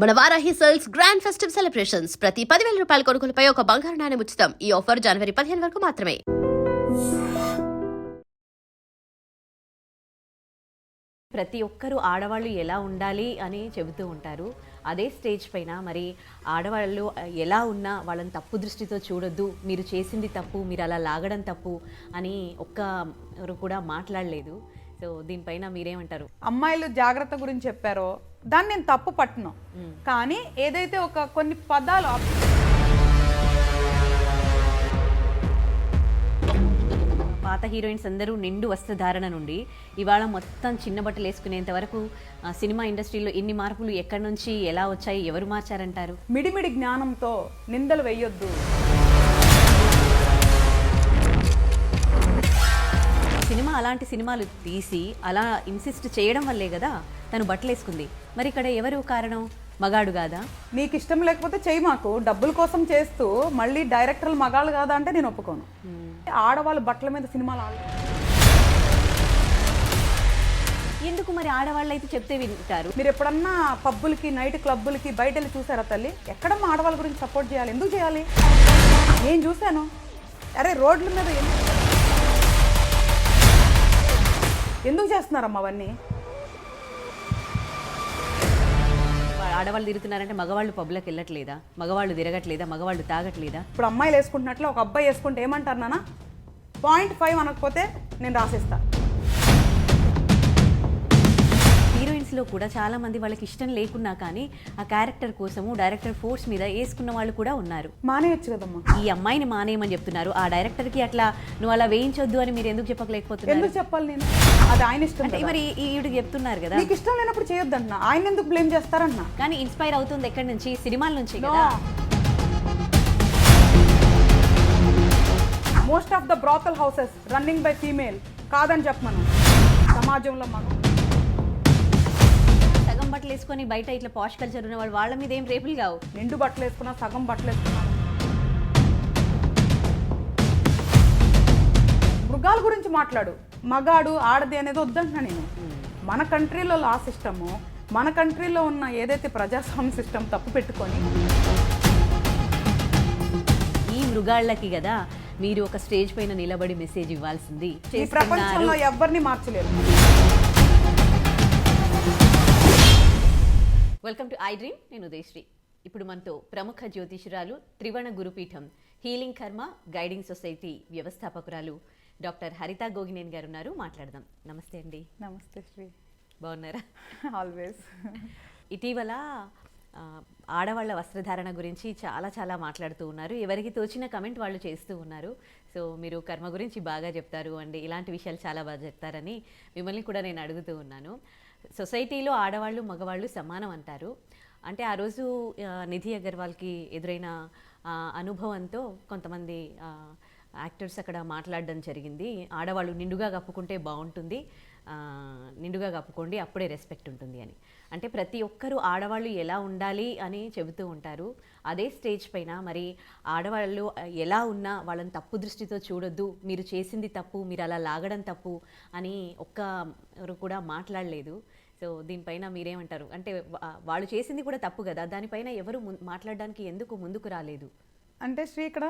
మన Varahi sales grand festive celebrations ప్రతి 10,000 రూపాయల కొనుగోలుపై ఒక బంగారు నాణెం ఉచితం. ఈ ఆఫర్ జనవరి 15 వరకు మాత్రమే. ప్రతి ఒక్కరూ ఆడవాళ్ళు ఎలా ఉండాలి అని చెబుతూ ఉంటారు. అదే స్టేజ్ పైన మరి ఆడవాళ్ళు ఎలా ఉన్నా వాళ్ళని తప్పు దృష్టితో చూడొద్దు, మీరు చేసింది తప్పు, మీరు అలా లాగడం తప్పు అని ఒక్కరు కూడా మాట్లాడలేదు. సో దీనిపైన మీరేమంటారు? అమ్మాయిలు జాగ్రత్త గురించి చెప్పారో దాన్ని నేను తప్పు పట్టను, కానీ ఏదైతే కొన్ని పదాలు పాత హీరోయిన్స్ అందరూ నిండు వస్త్రధారణ నుండి ఇవాళ మొత్తం చిన్న బట్టలు వేసుకునేంత వరకు సినిమా ఇండస్ట్రీలో ఇన్ని మార్పులు ఎక్కడి నుంచి ఎలా వచ్చాయి, ఎవరు మార్చారంటారు? మిడిమిడి జ్ఞానంతో నిందలు వేయొద్దు. సినిమా అలాంటి సినిమాలు తీసి అలా ఇన్సిస్ట్ చేయడం వల్లే కదా తను బట్టలు వేసుకుంది. మరి ఇక్కడ ఎవరు కారణం? మగాడు కాదా? నీకు ఇష్టం లేకపోతే చెయ్యి, మాకు డబ్బుల కోసం చేస్తూ మళ్ళీ డైరెక్టర్లు మగాళ్ళు కాదా అంటే నేను ఒప్పుకోను. ఆడవాళ్ళు బట్టల మీద సినిమాలు ఎందుకు మరి ఆడవాళ్ళు అయితే చెప్తే వింటారు? మీరు ఎప్పుడన్నా పబ్బులకి, నైట్ క్లబ్బులకి బయట వెళ్ళి చూసారా తల్లి? ఎక్కడమ్మా ఆడవాళ్ళ గురించి సపోర్ట్ చేయాలి? ఎందుకు చేయాలి? నేను చూశాను. అరే రోడ్ల మీద ఎందుకు చేస్తున్నారమ్మా అవన్నీ? ఆడవాళ్ళు తిరుగుతున్నారంటే మగవాళ్ళు పబ్లకు వెళ్ళట్లేదా? మగవాళ్ళు తిరగట్లేదా? మగవాళ్ళు తాగట్లేదా? ఇప్పుడు అమ్మాయిలు వేసుకుంటున్నట్లు ఒక అబ్బాయి వేసుకుంటే ఏమంటారు నాన్న? 0.5 అనకపోతే నేను రాసేస్తా. హీరోయిన్స్లో కూడా చాలా మంది వాళ్ళకి ఇష్టం లేకున్నా కానీ ఆ క్యారెక్టర్ కోసము డైరెక్టర్ ఫోర్స్ మీద వేసుకున్న వాళ్ళు కూడా ఉన్నారు. మానేయచ్చు కదమ్మా. ఈ అమ్మాయిని మానేయమని చెప్తున్నారు, ఆ డైరెక్టర్కి అట్లా నువ్వు అలా వేయించొద్దు అని మీరు ఎందుకు చెప్పలేకపోతున్నారు? ఎందుకు చెప్పాలి నేను? అది ఆయన ఇష్టం. అంటే మరి ఈవిడికి చెప్తున్నారు కదా నీకు ఇష్టం లేనప్పుడు చేయొద్దంటున్నా. ఆయన ఎందుకు బ్లేమ్ చేస్తారన్నా? కానీ ఇన్స్పైర్ అవుతుంది ఎక్కడి నుంచి? సినిమాల నుంచి కదా. Most of the brothel houses running by female కాదని చెప్పమను. సమాజంలో మనం సగం బట్టలు వేసుకొని బయట ఇట్లా పాష్ కల్చర్ ఉన్న వాళ్ళు వాళ్ళ మీద ఏం రేపులు కావు. నిండు బట్టలు వేసుకున్నా, సగం బట్టలు వేసుకున్నా. మృగాల గురించి మాట్లాడు, మగాడు ఆడది అనేది వద్దంటున్నా నేను. మన కంట్రీలో లా సిస్టము, మన కంట్రీలో ఉన్న ఏదైతే ప్రజాస్వామ్య సిస్టమ్ తప్పు పెట్టుకొని ఈ మృగాళ్ళకి కదా మీరు ఒక స్టేజ్ పైన నిలబడి మెసేజ్ ఇవ్వాల్సింది. ఈ ప్రపంచంలో ఎవరిని మార్చలేరు. Welcome to I dream. నేను ఉదయశ్రీ. ఇప్పుడు మనతో ప్రముఖ జ్యోతిషురాలు, త్రివర్ణ గురుపీఠం హీలింగ్ కర్మ గైడింగ్ సొసైటీ వ్యవస్థాపకురాలు డాక్టర్ హరిత గోగినేని గారు ఉన్నారు. మాట్లాడదాం. నమస్తే అండి. నమస్తే శ్రీ. బాగున్నారా? ఆల్వేస్. ఇటీవల ఆడవాళ్ళ వస్త్రధారణ గురించి చాలా మాట్లాడుతూ ఉన్నారు. ఎవరికి తోచిన కమెంట్ వాళ్ళు చేస్తూ ఉన్నారు. సో మీరు కర్మ గురించి బాగా చెప్తారు అండి, ఇలాంటి విషయాలు చాలా బాగా చెప్తారని మిమ్మల్ని కూడా నేను అడుగుతూ ఉన్నాను. సొసైటీలో ఆడవాళ్ళు మగవాళ్ళు సమానం అంటారు. అంటే ఆ రోజు నిధి అగర్వాల్కి ఎదురైన అనుభవంతో కొంతమంది యాక్టర్స్ అక్కడ మాట్లాడడం జరిగింది. ఆడవాళ్ళు నిండుగా కప్పుకుంటే బాగుంటుంది, నిండుగా కప్పుకోండి అప్పుడే రెస్పెక్ట్ ఉంటుంది అని. అంటే ప్రతి ఒక్కరూ ఆడవాళ్ళు ఎలా ఉండాలి అని చెబుతూ ఉంటారు. అదే స్టేజ్ పైన మరి ఆడవాళ్ళు ఎలా ఉన్నా వాళ్ళని తప్పు దృష్టితో చూడొద్దు, మీరు చేసింది తప్పు, మీరు అలా లాగడం తప్పు అని ఒక్కరు కూడా మాట్లాడలేదు. సో దీనిపైన మీరేమంటారు? అంటే వాళ్ళు చేసింది కూడా తప్పు కదా, దానిపైన ఎవరు మాట్లాడడానికి ఎందుకు ముందుకు రాలేదు? అంటే శ్రీ, ఇక్కడ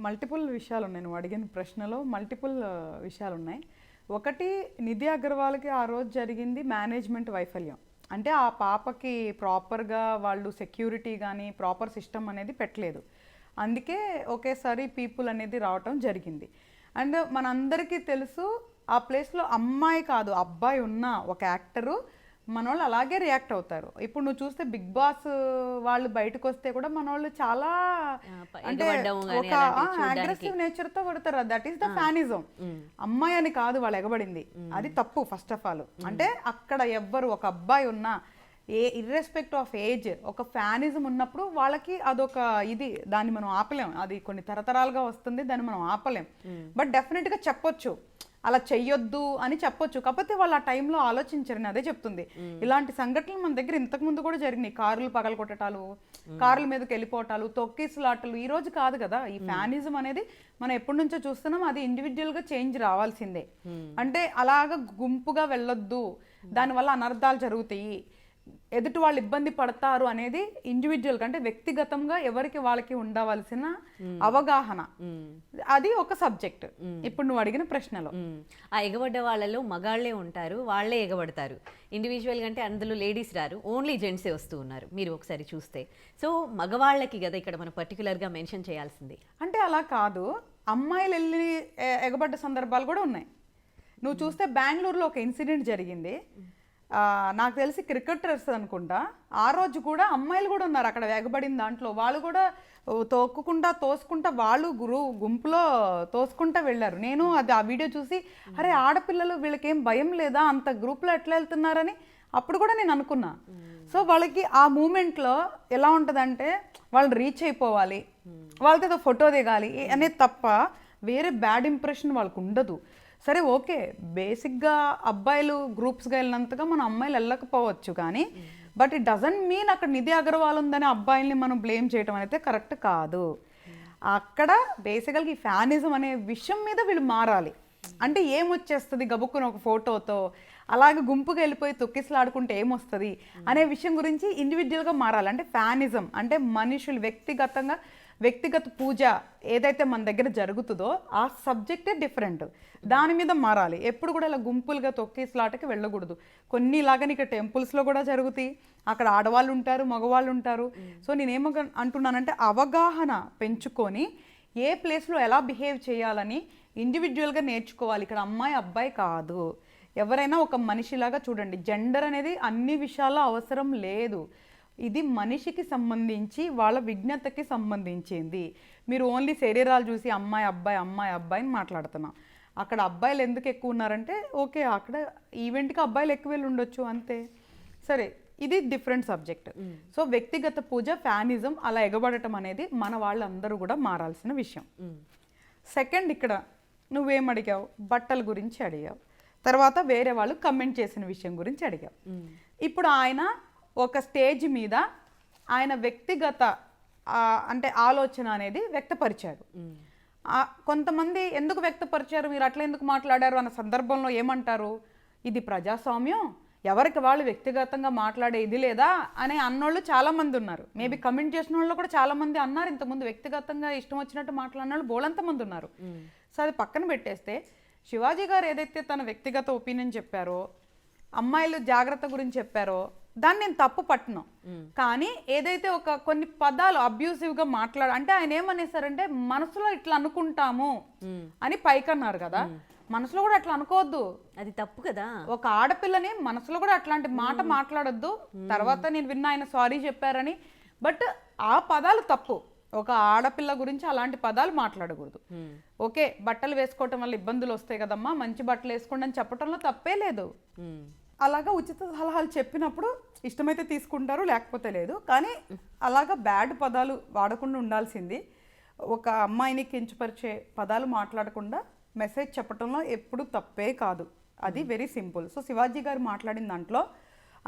మల్టిపుల్ విషయాలు ఉన్నాయి. నువ్వు అడిగిన ప్రశ్నలో మల్టిపుల్ విషయాలు ఉన్నాయి. ఒకటి, నిధి అగర్వాల్కి ఆ రోజు జరిగింది మేనేజ్మెంట్ వైఫల్యం. అంటే ఆ పాపకి ప్రాపర్గా వాళ్ళు సెక్యూరిటీ కానీ ప్రాపర్ సిస్టమ్ అనేది పెట్టలేదు. అందుకే ఒకేసారి పీపుల్ అనేది రావటం జరిగింది. అండ్ మనందరికీ తెలుసు, ఆ ప్లేస్లో అమ్మాయి కాదు అబ్బాయి ఉన్న ఒక యాక్టరు మన వాళ్ళు అలాగే రియాక్ట్ అవుతారు. ఇప్పుడు నువ్వు చూస్తే బిగ్ బాస్ వాళ్ళు బయటకు వస్తే కూడా మన వాళ్ళు చాలా అంటే ఒక అగ్రెసివ్ నేచర్తో కొడతారు. That is the fanism. అమ్మాయి అని కాదు వాళ్ళు ఎగబడింది, అది తప్పు. ఫస్ట్ ఆఫ్ ఆల్ అంటే అక్కడ ఎవ్వరు ఒక అబ్బాయి ఉన్నా ఇర్రెస్పెక్ట్ ఆఫ్ ఏజ్ ఒక ఫ్యానిజం ఉన్నప్పుడు వాళ్ళకి అదొక ఇది, దాన్ని మనం ఆపలేం. అది కొన్ని తరతరాలుగా వస్తుంది, దాన్ని మనం ఆపలేం. బట్ డెఫినెట్గా చెప్పొచ్చు, అలా చెయ్యొద్దు అని చెప్పొచ్చు. కాకపోతే వాళ్ళు ఆ టైంలో ఆలోచించారని అదే చెప్తుంది. ఇలాంటి సంఘటనలు మన దగ్గర ఇంతకు ముందు కూడా జరిగినాయి. కార్లు పగలగొట్టటాలు, కార్ల మీదకి వెళ్ళిపోవటాలు, తొక్కిసలాటలు ఈ రోజు కాదు కదా. ఈ ఫ్యానిజం అనేది మనం ఎప్పటి నుంచో చూస్తున్నాం. అది ఇండివిజువల్గా చేంజ్ రావాల్సిందే. అంటే అలాగా గుంపుగా వెళ్ళొద్దు, దానివల్ల అనర్థాలు జరుగుతాయి. ఎదుటి వాళ్ళు ఇబ్బంది పడతారు అనేది ఇండివిజువల్గా అంటే వ్యక్తిగతంగా ఎవరికి వాళ్ళకి ఉండవలసిన అవగాహన, అది ఒక సబ్జెక్ట్. ఇప్పుడు నువ్వు అడిగిన ప్రశ్నలో ఆ ఎగబడ్డ వాళ్ళలో మగాళ్ళే ఉంటారు, వాళ్ళే ఎగబడతారు. ఇండివిజువల్గా అంటే అందులో లేడీస్ రారు, ఓన్లీ జెంట్సే వస్తూ ఉన్నారు మీరు ఒకసారి చూస్తే. సో మగవాళ్ళకి కదా ఇక్కడ మనం పర్టికులర్గా మెన్షన్ చేయాల్సింది. అంటే అలా కాదు, అమ్మాయిలు వెళ్ళి ఎగబడ్డ సందర్భాలు కూడా ఉన్నాయి. నువ్వు చూస్తే బెంగళూరులో ఒక ఇన్సిడెంట్ జరిగింది. నాకు తెలిసి క్రికెటర్స్ అనుకుంటా, ఆ రోజు కూడా అమ్మాయిలు కూడా ఉన్నారు అక్కడ ఎగబడిన దాంట్లో. వాళ్ళు కూడా తోసుకుంటా వాళ్ళు గుంపులో తోసుకుంటా వెళ్ళారు. నేను అది ఆ వీడియో చూసి అరే ఆడపిల్లలు వీళ్ళకేం భయం లేదా, అంత గ్రూప్లో ఎట్లా వెళ్తున్నారని అప్పుడు కూడా నేను అనుకున్నా. సో వాళ్ళకి ఆ మూమెంట్లో ఎలా ఉంటుందంటే వాళ్ళు రీచ్ అయిపోవాలి, వాళ్ళతో ఏదో ఫోటో దిగాలి అనేది తప్ప వేరే బ్యాడ్ ఇంప్రెషన్ వాళ్ళకు ఉండదు. సరే ఓకే, బేసిక్గా అబ్బాయిలు గ్రూప్స్గా వెళ్ళినంతగా మనం అమ్మాయిలు వెళ్ళకపోవచ్చు, కానీ బట్ ఇట్ డజంట్ మీన్ అక్కడ నిధి అగర్వాల్ ఉందని అబ్బాయిల్ని మనం బ్లేమ్ చేయడం అయితే కరెక్ట్ కాదు. అక్కడ బేసికల్గా ఈ ఫ్యానిజం అనే విషయం మీద వీళ్ళు మారాలి. అంటే ఏమొచ్చేస్తుంది గబుక్కున ఒక ఫోటోతో, అలాగే గుంపుగా వెళ్ళిపోయి తొక్కిసలాడుకుంటే ఏమొస్తుంది అనే విషయం గురించి ఇండివిజువల్గా మారాలి. అంటే ఫ్యానిజం అంటే మనుషులు వ్యక్తిగత పూజ ఏదైతే మన దగ్గర జరుగుతుందో ఆ సబ్జెక్టే డిఫరెంట్, దాని మీద మారాలి. ఎప్పుడు కూడా ఇలా గుంపులుగా తొక్కిసలాటకి వెళ్ళకూడదు. కొన్ని ఇలాగని ఇక్కడ టెంపుల్స్లో కూడా జరుగుతాయి, అక్కడ ఆడవాళ్ళు ఉంటారు, మగవాళ్ళు ఉంటారు. సో నేనేమో అంటున్నానంటే అవగాహన పెంచుకొని ఏ ప్లేస్లో ఎలా బిహేవ్ చేయాలని ఇండివిజువల్గా నేర్చుకోవాలి. ఇక్కడ అమ్మాయి అబ్బాయి కాదు, ఎవరైనా ఒక మనిషిలాగా చూడండి. జెండర్ అనేది అన్ని విషయాల్లో అవసరం లేదు. ఇది మనిషికి సంబంధించి వాళ్ళ విజ్ఞతకి సంబంధించింది. మీరు ఓన్లీ శరీరాలు చూసి అమ్మాయి అబ్బాయి అని మాట్లాడుతున్నాం. అక్కడ అబ్బాయిలు ఎందుకు ఎక్కువ ఉన్నారంటే ఓకే, అక్కడ ఈవెంట్కి అబ్బాయిలు ఎక్కువ వెళ్ళి ఉండొచ్చు అంతే. సరే, ఇది డిఫరెంట్ సబ్జెక్ట్. సో వ్యక్తిగత పూజ, ఫ్యానిజం అలా ఎగబడటం అనేది మన వాళ్ళందరూ కూడా మారాల్సిన విషయం. సెకండ్, ఇక్కడ నువ్వేం అడిగావు, బట్టల గురించి అడిగావు, తర్వాత వేరే వాళ్ళు కమెంట్ చేసిన విషయం గురించి అడిగావు. ఇప్పుడు ఆయన ఒక స్టేజ్ మీద ఆయన వ్యక్తిగత అంటే ఆలోచన అనేది వ్యక్తపరిచాడు. కొంతమంది ఎందుకు వ్యక్తపరిచారు, మీరు అట్లా ఎందుకు మాట్లాడారు అన్న సందర్భంలో ఏమంటారు, ఇది ప్రజాస్వామ్యం, ఎవరికి వాళ్ళు వ్యక్తిగతంగా మాట్లాడే ఇది లేదా అనే అన్నోళ్ళు చాలామంది ఉన్నారు. మేబీ కమెంట్ చేసిన వాళ్ళు కూడా చాలామంది అన్నారు. ఇంతకుముందు వ్యక్తిగతంగా ఇష్టం వచ్చినట్టు మాట్లాడిన వాళ్ళు బోలంతమంది ఉన్నారు. సో అది పక్కన పెట్టేస్తే శివాజీ గారు ఏదైతే తన వ్యక్తిగత ఒపీనియన్ చెప్పారో, అమ్మాయిలు జాగ్రత్త గురించి చెప్పారో, దాన్ని నేను తప్పు పట్టను. కానీ ఏదైతే కొన్ని పదాలు అబ్యూసివ్గా అంటే ఆయన ఏమనేసారంటే మనసులో ఇట్లా అనుకుంటాము అని పైకన్నారు కదా, మనసులో కూడా అట్లా అనుకోవద్దు, అది తప్పు కదా. ఒక ఆడపిల్లని మనసులో కూడా అట్లాంటి మాట మాట్లాడొద్దు. తర్వాత నేను విన్నా ఆయన సారీ చెప్పారని, బట్ ఆ పదాలు తప్పు. ఒక ఆడపిల్ల గురించి అలాంటి పదాలు మాట్లాడకూడదు. ఓకే, బట్టలు వేసుకోవటం వల్ల ఇబ్బందులు వస్తాయి కదమ్మా, మంచి బట్టలు వేసుకోండి అని చెప్పడంలో తప్పే లేదు. అలాగా ఉచిత సలహాలు చెప్పినప్పుడు ఇష్టమైతే తీసుకుంటారు, లేకపోతే లేదు. కానీ అలాగా బ్యాడ్ పదాలు వాడకుండా ఉండాల్సింది. ఒక అమ్మాయిని కించపరిచే పదాలు మాట్లాడకుండా మెసేజ్ చెప్పడంలో ఎప్పుడు తప్పే కాదు, అది వెరీ సింపుల్. సో శివాజీ గారు మాట్లాడిన దాంట్లో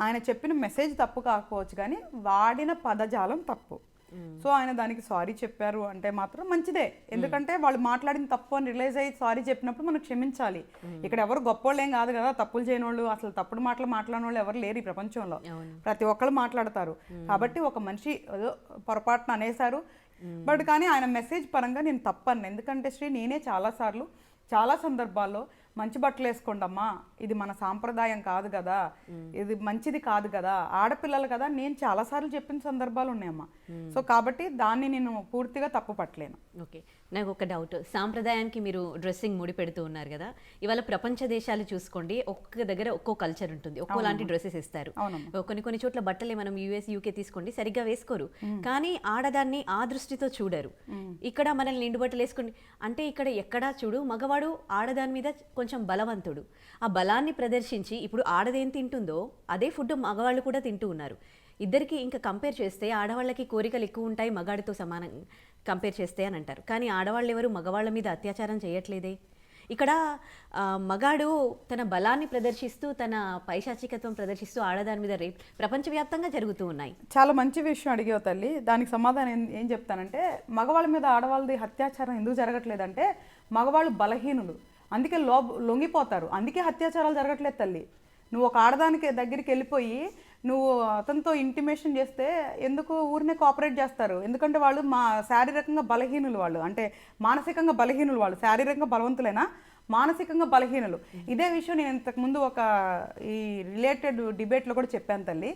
ఆయన చెప్పిన మెసేజ్ తప్పు కాకపోవచ్చు, కానీ వాడిన పదజాలం తప్పు. సో ఆయన దానికి సారీ చెప్పారు అంటే మాత్రం మంచిదే. ఎందుకంటే వాళ్ళు మాట్లాడిన తప్పు అని రిలైజ్ అయ్యి సారీ చెప్పినప్పుడు మనం క్షమించాలి. ఇక్కడ ఎవరు గొప్పోళ్ళు ఏం కాదు కదా, తప్పులు చేయని వాళ్ళు, అసలు తప్పుడు మాటలు మాట్లాడిన వాళ్ళు ఎవరు లేరు ఈ ప్రపంచంలో, ప్రతి ఒక్కళ్ళు మాట్లాడతారు. కాబట్టి ఒక మనిషి పొరపాటున అనేసారు, బట్ కానీ ఆయన మెసేజ్ పరంగా నేను తప్పను. ఎందుకంటే నేనే చాలా సందర్భాల్లో మంచి బట్టలు వేసుకోండమ్మా, ఇది మన సాంప్రదాయం కాదు కదా, ఇది మంచిది కాదు కదా, ఆడపిల్లలు కదా, నేను చాలాసార్లు చెప్పిన సందర్భాలు ఉన్నాయమ్మా. సో కాబట్టి దాన్ని నేను పూర్తిగా తప్పు పట్టలేను. ఓకే, నాకు ఒక డౌట్, సాంప్రదాయానికి మీరు డ్రెస్సింగ్ ముడి పెడుతూ ఉన్నారు కదా, ఇవాళ ప్రపంచ దేశాలు చూసుకోండి, ఒక్క దగ్గర ఒక్కో కల్చర్ ఉంటుంది, ఒక్కోలాంటి డ్రెస్సెస్ ఇస్తారు. కొన్ని చోట్ల బట్టలే మనం యూఎస్ యూకే తీసుకోండి సరిగ్గా వేసుకోరు, కానీ ఆడదాన్ని ఆ దృష్టితో చూడరు. ఇక్కడ మనల్ని నిండు బట్టలు వేసుకోండి అంటే ఇక్కడ ఎక్కడా చూడు మగవాడు ఆడదాని మీద కొంచెం బలవంతుడు, ఆ బలాన్ని ప్రదర్శించి ఇప్పుడు ఆడదేం తింటుందో అదే ఫుడ్ మగవాళ్ళు కూడా తింటూ ఉన్నారు. ఇద్దరికి ఇంకా కంపేర్ చేస్తే ఆడవాళ్ళకి కోరికలు ఎక్కువ ఉంటాయి మగాడితో సమానం కంపేర్ చేస్తే అని అంటారు. కానీ ఆడవాళ్ళు ఎవరు మగవాళ్ళ మీద అత్యాచారం చేయట్లేదే. ఇక్కడ మగాడు తన బలాన్ని ప్రదర్శిస్తూ తన పైశాచికత్వం ప్రదర్శిస్తూ ఆడదాని మీద రేప్ ప్రపంచవ్యాప్తంగా జరుగుతూ ఉన్నాయి. చాలా మంచి విషయం అడిగావు తల్లి. దానికి సమాధానం ఏం చెప్తానంటే, మగవాళ్ళ మీద ఆడవాళ్ళది అత్యాచారం ఎందుకు జరగట్లేదంటే మగవాళ్ళు బలహీనులు, అందుకే లొంగిపోతారు, అందుకే అత్యాచారాలు జరగట్లేదు తల్లి. నువ్వు ఒక ఆడదానికి దగ్గరికి వెళ్ళిపోయి నువ్వు అతనితో ఇంటిమేషన్ చేస్తే ఎందుకు ఊరినే కోఆపరేట్ చేస్తారు? ఎందుకంటే వాళ్ళు శారీరకంగా బలహీనులు, వాళ్ళు అంటే మానసికంగా బలహీనులు, వాళ్ళు శారీరకంగా బలవంతులైనా మానసికంగా బలహీనులు. ఇదే విషయం నేను ఇంతకుముందు ఒక ఈ రిలేటెడ్ డిబేట్లో కూడా చెప్పాను తల్లి.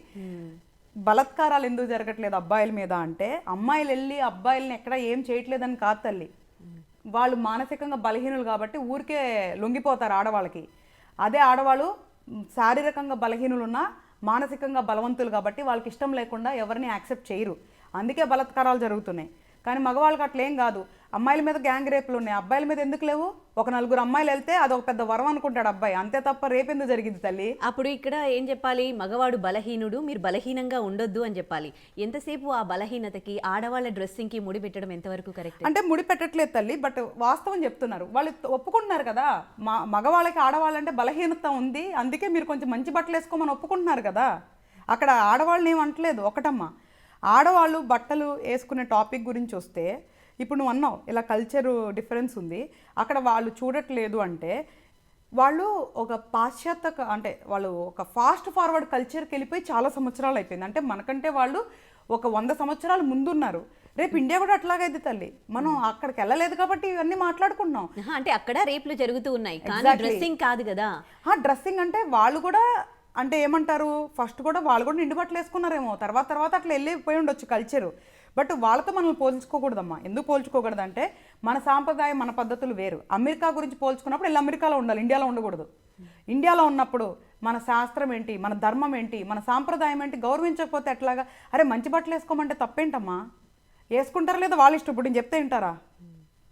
బలత్కారాలు ఎందుకు జరగట్లేదు అబ్బాయిల మీద అంటే, అమ్మాయిలు వెళ్ళి అబ్బాయిలని ఎక్కడ ఏం చేయట్లేదని కాదు తల్లి, వాళ్ళు మానసికంగా బలహీనులు కాబట్టి ఊరికే లొంగిపోతారు ఆడవాళ్ళకి. అదే ఆడవాళ్ళు శారీరకంగా బలహీనులు ఉన్నా మానసికంగా బలవంతులు కాబట్టి వాళ్ళకి ఇష్టం లేకుండా ఎవరిని యాక్సెప్ట్ చేయరు, అందుకే బలత్కారాలు జరుగుతున్నాయి. కానీ మగవాళ్ళకి అట్లేం కాదు. అమ్మాయిల మీద గ్యాంగ్ రేపులు ఉన్నాయి, అబ్బాయిల మీద ఎందుకు లేవు? ఒక నలుగురు అమ్మాయిలు వెళ్తే అదొక పెద్ద వరం అనుకుంటాడు అబ్బాయి, అంతే తప్ప రేపు ఎందుకు జరిగింది తల్లి? అప్పుడు ఇక్కడ ఏం చెప్పాలి? మగవాడు బలహీనుడు, మీరు బలహీనంగా ఉండొద్దు అని చెప్పాలి. ఎంతసేపు ఆ బలహీనతకి ఆడవాళ్ళ డ్రెస్సింగ్కి ముడి పెట్టడం ఎంతవరకు కరెక్ట్? అంటే ముడి పెట్టట్లేదు తల్లి, బట్ వాస్తవం చెప్తున్నారు, వాళ్ళు ఒప్పుకుంటున్నారు కదా. మగవాళ్ళకి ఆడవాళ్ళంటే బలహీనత ఉంది, అందుకే మీరు కొంచెం మంచి బట్టలు వేసుకోమని ఒప్పుకుంటున్నారు కదా. అక్కడ ఆడవాళ్ళని ఏమంటలేదు. ఒకటమ్మా, ఆడవాళ్ళు బట్టలు వేసుకునే టాపిక్ గురించి వస్తే, ఇప్పుడు నువ్వు అన్నావు ఇలా కల్చర్ డిఫరెన్స్ ఉంది, అక్కడ వాళ్ళు చూడట్లేదు అంటే వాళ్ళు ఒక పాశ్చాత్య అంటే వాళ్ళు ఒక ఫాస్ట్ ఫార్వర్డ్ కల్చర్కి వెళ్ళిపోయి చాలా సంవత్సరాలు అయిపోయింది. అంటే మనకంటే వాళ్ళు ఒక 100 సంవత్సరాలు ముందున్నారు. రేపు ఇండియా కూడా అట్లాగైంది తల్లి, మనం అక్కడికి వెళ్ళలేదు కాబట్టి ఇవన్నీ మాట్లాడుకుంటున్నాం. అంటే అక్కడ రేపులు జరుగుతూ ఉన్నాయి, కానీ డ్రెస్సింగ్ కాదు కదా. డ్రెస్సింగ్ అంటే వాళ్ళు కూడా అంటే ఏమంటారు, ఫస్ట్ కూడా వాళ్ళు కూడా నిండు బట్టలు వేసుకున్నారేమో, తర్వాత అట్లా వెళ్ళిపోయి ఉండొచ్చు కల్చరు. బట్ వాళ్ళతో మనల్ని పోల్చుకోకూడదమ్మా. ఎందుకు పోల్చుకోకూడదంటే మన సాంప్రదాయం మన పద్ధతులు వేరు. అమెరికా గురించి పోల్చుకున్నప్పుడు వీళ్ళు అమెరికాలో ఉండాలి, ఇండియాలో ఉండకూడదు. ఇండియాలో ఉన్నప్పుడు మన శాస్త్రం ఏంటి, మన ధర్మం ఏంటి, మన సాంప్రదాయం ఏంటి గౌరవించకపోతే ఎట్లాగా? అరే మంచి బట్టలు వేసుకోమంటే తప్పేంటమ్మా? వేసుకుంటారా లేదా వాళ్ళ ఇష్టం. ఇప్పుడు నేను చెప్తే వింటారా?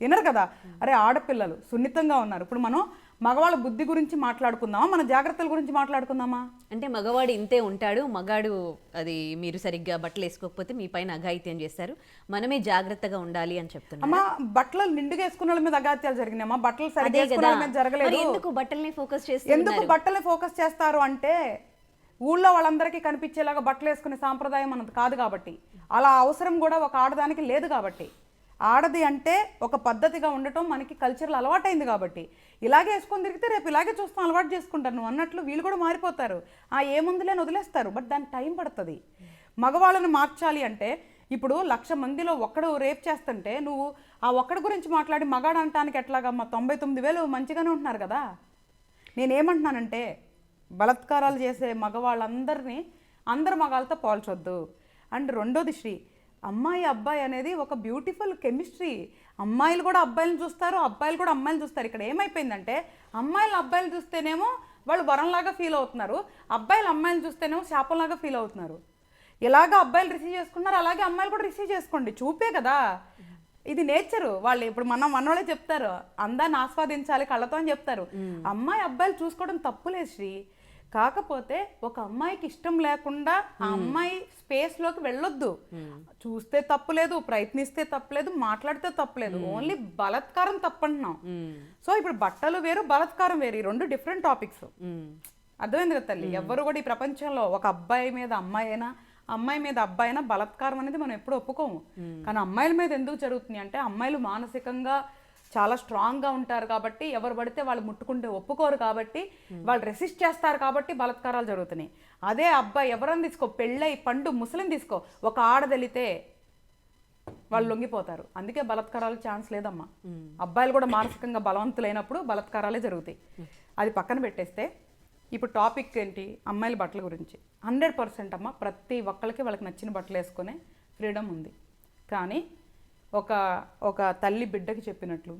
వినరు కదా. అరే ఆడపిల్లలు సున్నితంగా ఉన్నారు. ఇప్పుడు మనం మగవాళ్ళ బుద్ధి గురించి మాట్లాడుకుందామా, మన జాగ్రత్తల గురించి మాట్లాడుకుందామా? అంటే మగవాడు ఇంతే ఉంటాడు, మగాడు అది మీరు సరిగ్గా బట్టలు వేసుకోకపోతే మీ పైన అఘాయిత్యం చేస్తారు, మనమే జాగ్రత్తగా ఉండాలి అని చెప్తున్నా. అమ్మా బట్టలు నిండుగా వేసుకున్న వాళ్ళ మీద అఘాయిత్యాలు జరిగినాయమ్మా, బట్టలు సరిగ్గా వేసుకున్న వాళ్ళ మీద జరగలేదు. ఎందుకు బట్టల్ని ఫోకస్ చేస్తారు? ఎందుకు బట్టల్ని ఫోకస్ చేస్తారు అంటే, ఊళ్ళో వాళ్ళందరికీ కనిపించేలాగా బట్టలు వేసుకునే సాంప్రదాయం మనది కాదు కాబట్టి, అలా అవసరం కూడా ఒక ఆడదానికి లేదు కాబట్టి. ఆడది అంటే ఒక పద్ధతిగా ఉండటం మనకి కల్చర్లో అలవాటైంది కాబట్టి, ఇలాగే వేసుకొని తిరిగితే రేపు ఇలాగే చూస్తాం, అలవాటు చేసుకుంటారు. నువ్వు అన్నట్లు వీళ్ళు కూడా మారిపోతారు, ఏముందులేని వదిలేస్తారు. బట్ దానికి టైం పడుతుంది. మగవాళ్ళని మార్చాలి అంటే, ఇప్పుడు 1,00,000 మందిలో ఒక్కడు రేప్ చేస్తుంటే నువ్వు ఆ ఒక్కడి గురించి మాట్లాడి మగాడు అనటానికి ఎట్లాగమ్మా? 99,000 మంచిగానే ఉంటున్నారు కదా. నేనేమంటున్నానంటే, బలత్కారాలు చేసే మగవాళ్ళందరినీ అందరు మగాళ్ళతో పోల్చొద్దు. అండ్ రెండోది శ్రీ, అమ్మాయి అబ్బాయి అనేది ఒక బ్యూటిఫుల్ కెమిస్ట్రీ. అమ్మాయిలు కూడా అబ్బాయిలను చూస్తారు, అబ్బాయిలు కూడా అమ్మాయిలు చూస్తారు. ఇక్కడ ఏమైపోయిందంటే, అమ్మాయిలు అబ్బాయిలు చూస్తేనేమో వాళ్ళు వరంలాగా ఫీల్ అవుతున్నారు, అబ్బాయిలు అమ్మాయిలు చూస్తేనేమో శాపంలాగా ఫీల్ అవుతున్నారు. ఇలాగ అబ్బాయిలు రిసీవ్ చేసుకున్నారు, అలాగే అమ్మాయిలు కూడా రిసీవ్ చేసుకోండి, చూపే కదా ఇది నేచరు. వాళ్ళు ఇప్పుడు మనోళ్ళే చెప్తారు అందాన్ని ఆస్వాదించాలి కళ్ళతో అని చెప్తారు. అమ్మాయి అబ్బాయిలు చూసుకోవడం తప్పులేదు శ్రీ, కాకపోతే ఒక అమ్మాయికి ఇష్టం లేకుండా ఆ అమ్మాయి స్పేస్లోకి వెళ్ళొద్దు. చూస్తే తప్పులేదు, ప్రయత్నిస్తే తప్పులేదు, మాట్లాడితే తప్పులేదు, ఓన్లీ బలత్కారం తప్పంటున్నాం. సో ఇప్పుడు బట్టలు వేరు, బలత్కారం వేరు, ఈ రెండు డిఫరెంట్ టాపిక్స్. అర్థమైంది కదా తల్లి? ఎవ్వరు కూడా ఈ ప్రపంచంలో ఒక అబ్బాయి మీద అమ్మాయి అయినా, అమ్మాయి మీద అబ్బాయి అయినా బలత్కారం అనేది మనం ఎప్పుడు ఒప్పుకోము. కానీ అమ్మాయిల మీద ఎందుకు జరుగుతుంది అంటే, అమ్మాయిలు మానసికంగా చాలా స్ట్రాంగ్గా ఉంటారు కాబట్టి, ఎవరు పడితే వాళ్ళు ముట్టుకుంటే ఒప్పుకోరు కాబట్టి, వాళ్ళు రెసిస్ట్ చేస్తారు కాబట్టి బలత్కారాలు జరుగుతున్నాయి. అదే అబ్బాయి ఎవరని తీసుకో, పెళ్ళై పండు ముసలిం తీసుకో, ఒక ఆడదలితే వాళ్ళు లొంగిపోతారు. అందుకే బలత్కారాలు ఛాన్స్ లేదమ్మా. అబ్బాయిలు కూడా మానసికంగా బలవంతులైనప్పుడు బలత్కారాలే జరుగుతాయి. అది పక్కన పెట్టేస్తే ఇప్పుడు టాపిక్ ఏంటి? అమ్మాయిల బట్టల గురించి. 100% అమ్మ, ప్రతి ఒక్కరికి వాళ్ళకి నచ్చిన బట్టలు వేసుకునే ఫ్రీడమ్ ఉంది. కానీ ఒక తల్లి బిడ్డకి చెప్పినట్లు,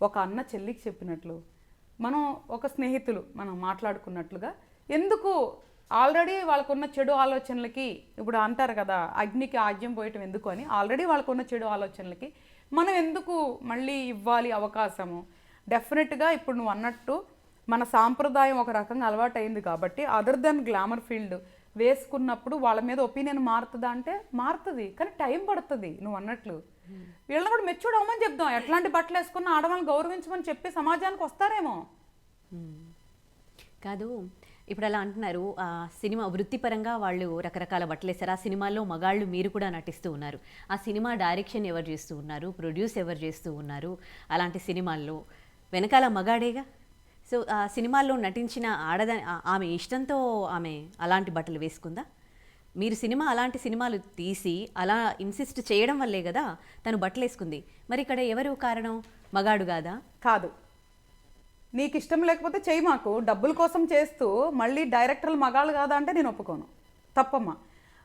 ఒక అన్న చెల్లికి చెప్పినట్లు, మనం ఒక స్నేహితులు మనం మాట్లాడుకున్నట్లుగా, ఎందుకు ఆల్రెడీ వాళ్ళకున్న చెడు ఆలోచనలకి, ఇప్పుడు అంటారు కదా అగ్నికి ఆజ్యం పోయటం ఎందుకు అని, ఆల్రెడీ వాళ్ళకున్న చెడు ఆలోచనలకి మనం ఎందుకు మళ్ళీ ఇవ్వాలి అవకాశము? డెఫినెట్గా ఇప్పుడు నువ్వు అన్నట్టు మన సాంప్రదాయం ఒక రకంగా అలవాటు అయింది కాబట్టి, అదర్ దెన్ గ్లామర్ ఫీల్డ్ వేసుకున్నప్పుడు వాళ్ళ మీద ఒపీనియన్ మారుతుందా అంటే మారుతుంది, కానీ టైం పడుతుంది. నువ్వు అన్నట్లు వీళ్ళని కూడా మెచ్యూర్డ్ అవ్వమని చెప్దాం, ఎట్లాంటి బట్టలు వేసుకున్న ఆడవాళ్ళని గౌరవించమని చెప్పి సమాజానికి వస్తారేమో. కాదు, ఇప్పుడు అలా అంటున్నారు, సినిమా వృత్తిపరంగా వాళ్ళు రకరకాల బట్టలు వేస్తారు, ఆ సినిమాల్లో మగాళ్ళు మీరు కూడా నటిస్తూ ఉన్నారు, ఆ సినిమా డైరెక్షన్ ఎవరు చేస్తూ ఉన్నారు, ప్రొడ్యూస్ ఎవరు చేస్తూ ఉన్నారు, అలాంటి సినిమాల్లో వెనకాల మగాడేగా. సో సినిమాల్లో నటించిన ఆమె ఇష్టంతో ఆమె అలాంటి బట్టలు వేసుకుందా? మీరు అలాంటి సినిమాలు తీసి అలా ఇన్సిస్ట్ చేయడం వల్లే కదా తను బట్టలు వేసుకుంది. మరి ఇక్కడ ఎవరు కారణం? మగాడు కాదా? కాదు, నీకు ఇష్టం లేకపోతే చెయ్యి, మాకు డబ్బుల కోసం చేస్తూ మళ్ళీ డైరెక్టర్లు మగాళ్ళు కాదా అంటే నేను ఒప్పుకోను, తప్పమ్మా.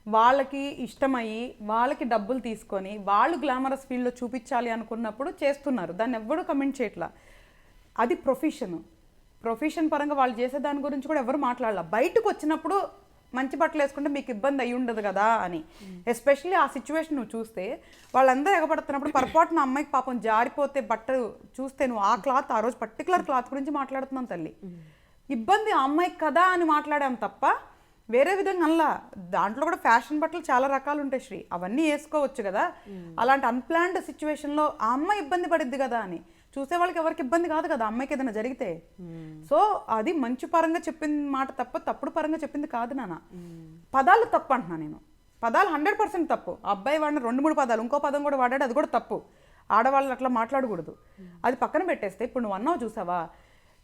వాళ్ళకి ఇష్టమయ్యి వాళ్ళకి డబ్బులు తీసుకొని వాళ్ళు గ్లామరస్ ఫీల్డ్లో చూపించాలి అనుకున్నప్పుడు చేస్తున్నారు, దాన్ని ఎవ్వరూ కమెంట్ చేయట్లా. అది ప్రొఫెషన్ పరంగా వాళ్ళు చేసే దాని గురించి కూడా ఎవరు మాట్లాడాల. బయటకు వచ్చినప్పుడు మంచి బట్టలు వేసుకుంటే మీకు ఇబ్బంది అయ్యి ఉండదు కదా అని. ఎస్పెషల్లీ ఆ సిచ్యువేషన్ నువ్వు చూస్తే వాళ్ళందరూ ఎగబడుతున్నప్పుడు పొరపాటున అమ్మాయికి పాపం జారిపోతే బట్టలు చూస్తే నువ్వు ఆ క్లాత్, ఆ రోజు పర్టికులర్ క్లాత్ గురించి మాట్లాడుతున్నాం తల్లి. ఇబ్బంది ఆ అమ్మాయికి కదా అని మాట్లాడాం తప్ప వేరే విధంగా అలా. దాంట్లో కూడా ఫ్యాషన్ బట్టలు చాలా రకాలు ఉంటాయి శ్రీ, అవన్నీ వేసుకోవచ్చు కదా. అలాంటి అన్ప్లాన్డ్ సిచ్యువేషన్లో ఆ అమ్మాయి ఇబ్బంది పడిద్ది కదా అని చూసే వాళ్ళకి ఎవరికి ఇబ్బంది కాదు కదా అమ్మాయికి ఏదైనా జరిగితే. సో అది మంచి పరంగా చెప్పింది మాట తప్ప తప్పుడు పరంగా చెప్పింది కాదు నాన్న. పదాలు తప్పు అంటున్నా నేను, పదాలు 100% తప్పు. అబ్బాయి వాడిన 2-3 పదాలు ఇంకో పదం కూడా వాడాడు, అది కూడా తప్పు. ఆడవాళ్ళు అట్లా మాట్లాడకూడదు. అది పక్కన పెట్టేస్తే ఇప్పుడు నువ్వు అన్నావు చూసావా,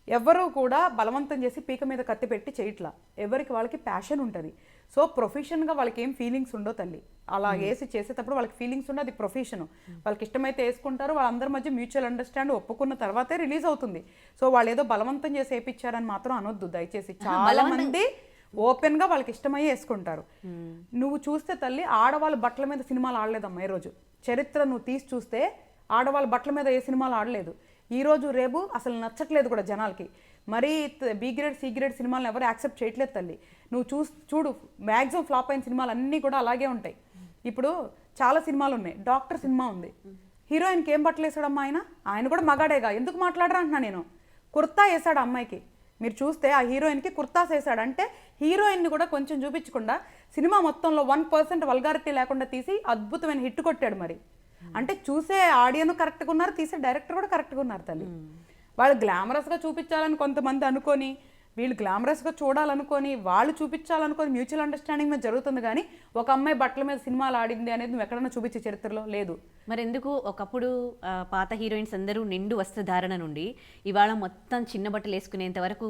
ఎవరు కూడా బలవంతం చేసి పీక మీద కత్తి పెట్టి చేయట్లా. ఎవరికి వాళ్ళకి ప్యాషన్ ఉంటుంది. సో ప్రొఫెషన్గా వాళ్ళకి ఏం ఫీలింగ్స్ ఉండో తల్లి. అలా వేసి చేసేటప్పుడు వాళ్ళకి ఫీలింగ్స్ ఉండదు, అది ప్రొఫెషన్. వాళ్ళకి ఇష్టమైతే వేసుకుంటారు, వాళ్ళందరి మధ్య మ్యూచువల్ అండర్స్టాండ్ ఒప్పుకున్న తర్వాతే రిలీజ్ అవుతుంది. సో వాళ్ళు ఏదో బలవంతం చేసి వేయించారని మాత్రం అనొద్దు దయచేసి. చాలా మంది ఓపెన్గా వాళ్ళకి ఇష్టమయ్యే వేసుకుంటారు. నువ్వు చూస్తే తల్లి ఆడవాళ్ళ బట్టల మీద సినిమాలు ఆడలేదమ్మా. ఈ రోజు చరిత్ర నువ్వు తీసి చూస్తే ఆడవాళ్ళ బట్టల మీద ఏ సినిమాలు ఆడలేదు. ఈరోజు రేపు అసలు నచ్చట్లేదు కూడా జనాలకి. మరీ బి గ్రేడ్ సి గ్రేడ్ సినిమాలను ఎవరు యాక్సెప్ట్ చేయట్లేదు తల్లి. నువ్వు చూడు మ్యాక్సిమం ఫ్లాప్ అయిన సినిమాలు అన్నీ కూడా అలాగే ఉంటాయి. ఇప్పుడు చాలా సినిమాలు ఉన్నాయి. డాక్టర్ సినిమా ఉంది, హీరోయిన్కి ఏం బట్టలు వేసాడమ్మా ఆయన కూడా మగాడేగా, ఎందుకు మాట్లాడరా అంటున్నా నేను. కుర్తా వేసాడు అమ్మాయికి, మీరు చూస్తే ఆ హీరోయిన్కి కుర్తాస్ వేసాడు. అంటే హీరోయిన్ని కూడా కొంచెం చూపించకుండా సినిమా మొత్తంలో 1% వల్గారిటీ లేకుండా తీసి అద్భుతమైన హిట్ కొట్టాడు. మరి అంటే చూసే ఆడియన్ కరెక్ట్గా ఉన్నారు, తీసే డైరెక్టర్ కూడా కరెక్ట్గా ఉన్నారు తల్లి. వాళ్ళు గ్లామరస్గా చూపించాలని కొంతమంది అనుకొని, వీళ్ళు గ్లామరస్గా చూడాలనుకొని, వాళ్ళు చూపించాలనుకొని మ్యూచువల్ అండర్స్టాండింగ్ మీద జరుగుతుంది. కానీ ఒక అమ్మాయి బట్టల మీద సినిమాలు ఆడింది అనేది నువ్వు ఎక్కడన్నా చూపించే చరిత్రలో లేదు. మరి ఎందుకు ఒకప్పుడు పాత హీరోయిన్స్ అందరూ నిండు వస్త్రధారణ నుండి ఇవాళ మొత్తం చిన్న బట్టలు వేసుకునేంత వరకు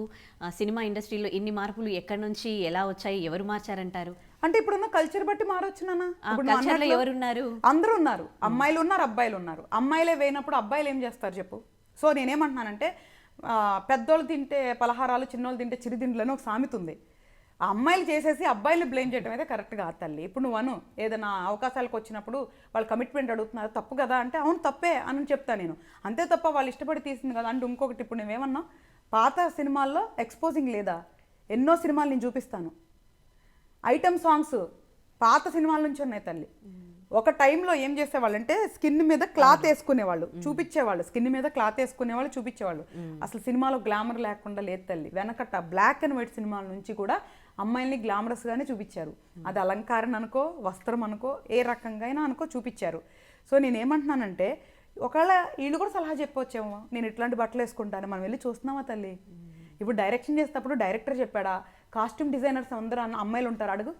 సినిమా ఇండస్ట్రీలో ఇన్ని మార్పులు ఎక్కడి నుంచి ఎలా వచ్చాయి? ఎవరు మార్చారంటారు? అంటే ఇప్పుడున్న కల్చర్ బట్టి మారొచ్చు నాన్న. ఎవరున్నారు? అందరూ ఉన్నారు. అమ్మాయిలు ఉన్నారు, అబ్బాయిలు ఉన్నారు. అమ్మాయిలే వేయినప్పుడు అబ్బాయిలు ఏం చేస్తారు చెప్పు? సో నేనేమంటున్నానంటే పెద్దోళ్ళు తింటే పలహారాలు, చిన్నోళ్ళు తింటే చిరుతిండ్లు అని ఒక సామెత ఉంది. ఆ అమ్మాయిలు చేసేసి అబ్బాయిలు బ్లేమ్ చేయడం అయితే కరెక్ట్ కాదు తల్లి. ఇప్పుడు నువ్వు ఏదైనా అవకాశాలకు వచ్చినప్పుడు వాళ్ళు కమిట్మెంట్ అడుగుతున్నారు, తప్పు కదా అంటే అవును తప్పే అని చెప్తాను నేను. అంతే తప్ప వాళ్ళు ఇష్టపడి తీసింది కదా అంటే. ఇంకొకటి ఇప్పుడు నువ్వేమన్నా పాత సినిమాల్లో ఎక్స్పోజింగ్ లేదా? ఎన్నో సినిమాలు నేను చూపిస్తాను. ఐటమ్ సాంగ్స్ పాత సినిమాల నుంచి ఉన్నాయి తల్లి. ఒక టైంలో ఏం చేసేవాళ్ళు అంటే స్కిన్ మీద క్లాత్ వేసుకునేవాళ్ళు, చూపించేవాళ్ళు. స్కిన్ మీద క్లాత్ వేసుకునేవాళ్ళు, చూపించేవాళ్ళు. అసలు సినిమాలో గ్లామర్ లేకుండా లేదు తల్లి. వెనకట బ్లాక్ అండ్ వైట్ సినిమాల నుంచి కూడా అమ్మాయిల్ని గ్లామరస్గానే చూపించారు. అది అలంకారం అనుకో, వస్త్రం అనుకో, ఏ రకంగా అయినా అనుకో చూపించారు. సో నేనేమంటున్నానంటే ఒకవేళ వీళ్ళు కూడా సలహా చెప్పవచ్చేమో, నేను ఇట్లాంటి బట్టలు వేసుకుంటాను, మనం వెళ్ళి చూస్తున్నామా తల్లి? ఇప్పుడు డైరెక్షన్ చేసేటప్పుడు డైరెక్టర్ చెప్పాడా? కాస్ట్యూమ్ డిజైనర్స్ అందరూ అమ్మాయిలు ఉంటారు అడుగు.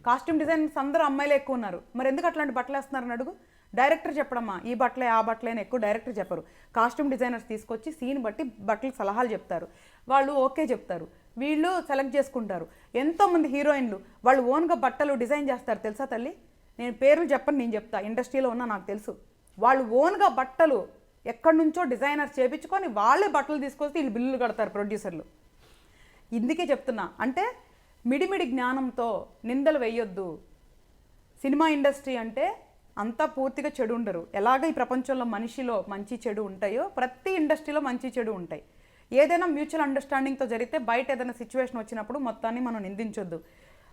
కాస్ట్యూమ్ డిజైనర్స్ అందరూ అమ్మాయిలే ఎక్కువ ఉన్నారు, మరి ఎందుకు అట్లాంటి బట్టలు వేస్తున్నారని అడుగు. డైరెక్టర్ చెప్పడమ్మా, ఈ బట్టలే ఆ బట్టలే అని ఎక్కువ డైరెక్టర్ చెప్పరు. కాస్ట్యూమ్ డిజైనర్స్ తీసుకొచ్చి సీన్ బట్టి బట్టలు సలహాలు చెప్తారు. వాళ్ళు ఓకే చెప్తారు, వీళ్ళు సెలెక్ట్ చేసుకుంటారు. ఎంతోమంది హీరోయిన్లు వాళ్ళు ఓన్గా బట్టలు డిజైన్ చేస్తారు తెలుసా తల్లి. నేను పేర్లు చెప్పను, నేను చెప్తా, ఇండస్ట్రీలో ఉన్నా నాకు తెలుసు. వాళ్ళు ఓన్గా బట్టలు ఎక్కడి నుంచో డిజైనర్స్ చేయించుకొని వాళ్ళే బట్టలు తీసుకొస్తే వీళ్ళు బిల్లులు కడతారు ప్రొడ్యూసర్లు. ఇందుకే చెప్తున్నా, అంటే మిడిమిడి జ్ఞానంతో నిందలు వేయొద్దు. సినిమా ఇండస్ట్రీ అంటే అంతా పూర్తిగా చెడు ఉండరు. ఎలాగ ఈ ప్రపంచంలో మనిషిలో మంచి చెడు ఉంటాయో ప్రతి ఇండస్ట్రీలో మంచి చెడు ఉంటాయి. ఏదైనా మ్యూచువల్ అండర్స్టాండింగ్తో జరిగితే బయట ఏదైనా సిచ్యువేషన్ వచ్చినప్పుడు మొత్తాన్ని మనం నిందించొద్దు.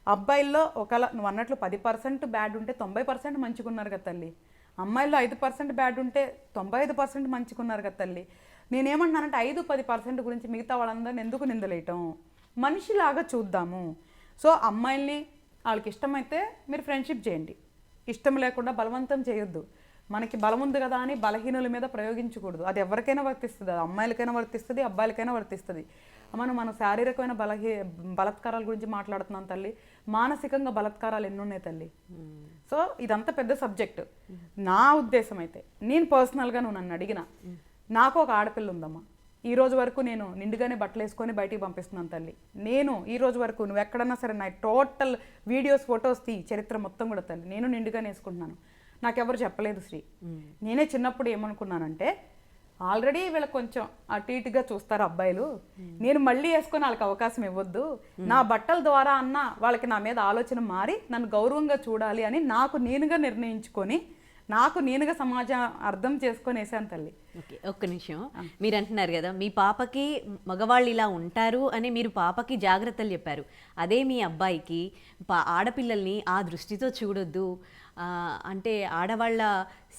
అబ్బాయిల్లో ఒకవేళ నువ్వు అన్నట్లు 10% బ్యాడ్ ఉంటే 90% మంచిగున్నారు కదా తల్లి. అమ్మాయిల్లో 5% బ్యాడ్ ఉంటే 95% మంచిగున్నారు కదా తల్లి. నేనేమంటున్నానంటే 5-10% గురించి మిగతా వాళ్ళందరినీ ఎందుకు నిందలేయటం? మనిషిలాగా చూద్దాము. సో అమ్మాయిల్ని వాళ్ళకి ఇష్టమైతే మీరు ఫ్రెండ్షిప్ చేయండి, ఇష్టం లేకుండా బలవంతం చేయొద్దు. మనకి బలం ఉంది కదా అని బలహీనుల మీద ప్రయోగించకూడదు. అది ఎవరికైనా వర్తిస్తుంది, అది అమ్మాయిలకైనా వర్తిస్తుంది, అబ్బాయిలకైనా వర్తిస్తుంది. మన శారీరకమైన బలత్కారాల గురించి మాట్లాడుతున్నాం తల్లి, మానసికంగా బలత్కారాలు ఎన్నున్నాయి తల్లి. సో ఇదంతా పెద్ద సబ్జెక్ట్. నా ఉద్దేశం అయితే నేను పర్సనల్గా నువ్వు నన్ను అడిగిన, నాకు ఒక ఆడపిల్ల ఉందమ్మా, ఈ రోజు వరకు నేను నిండుగానే బట్టలు వేసుకొని బయటికి పంపిస్తున్నాను తల్లి. నేను ఈ రోజు వరకు నువ్వు ఎక్కడన్నా సరే నా టోటల్ వీడియోస్ ఫొటోస్ తీ, చరిత్ర మొత్తం కూడా తల్లి నేను నిండుగానే వేసుకుంటున్నాను. నాకెవరు చెప్పలేదు శ్రీ. నేనే చిన్నప్పుడు ఏమనుకున్నానంటే ఆల్రెడీ వీళ్ళకి కొంచెం అటు ఇటుగా చూస్తారు అబ్బాయిలు, నేను మళ్ళీ వేసుకొని వాళ్ళకి అవకాశం ఇవ్వద్దు, నా బట్టల ద్వారా అన్న వాళ్ళకి నా మీద ఆలోచన మారి నన్ను గౌరవంగా చూడాలి అని నాకు నేనుగా నిర్ణయించుకొని నాకు నేనుగా సమాజం అర్థం చేసుకొని వేసాను తల్లి. ఓకే, ఒక్క నిమిషం. మీరు అంటున్నారు కదా మీ పాపకి మగవాళ్ళు ఇలా ఉంటారు అని మీరు పాపకి జాగ్రత్తలు చెప్పారు. అదే మీ అబ్బాయికి ఆడపిల్లల్ని ఆ దృష్టితో చూడొద్దు, అంటే ఆడవాళ్ళ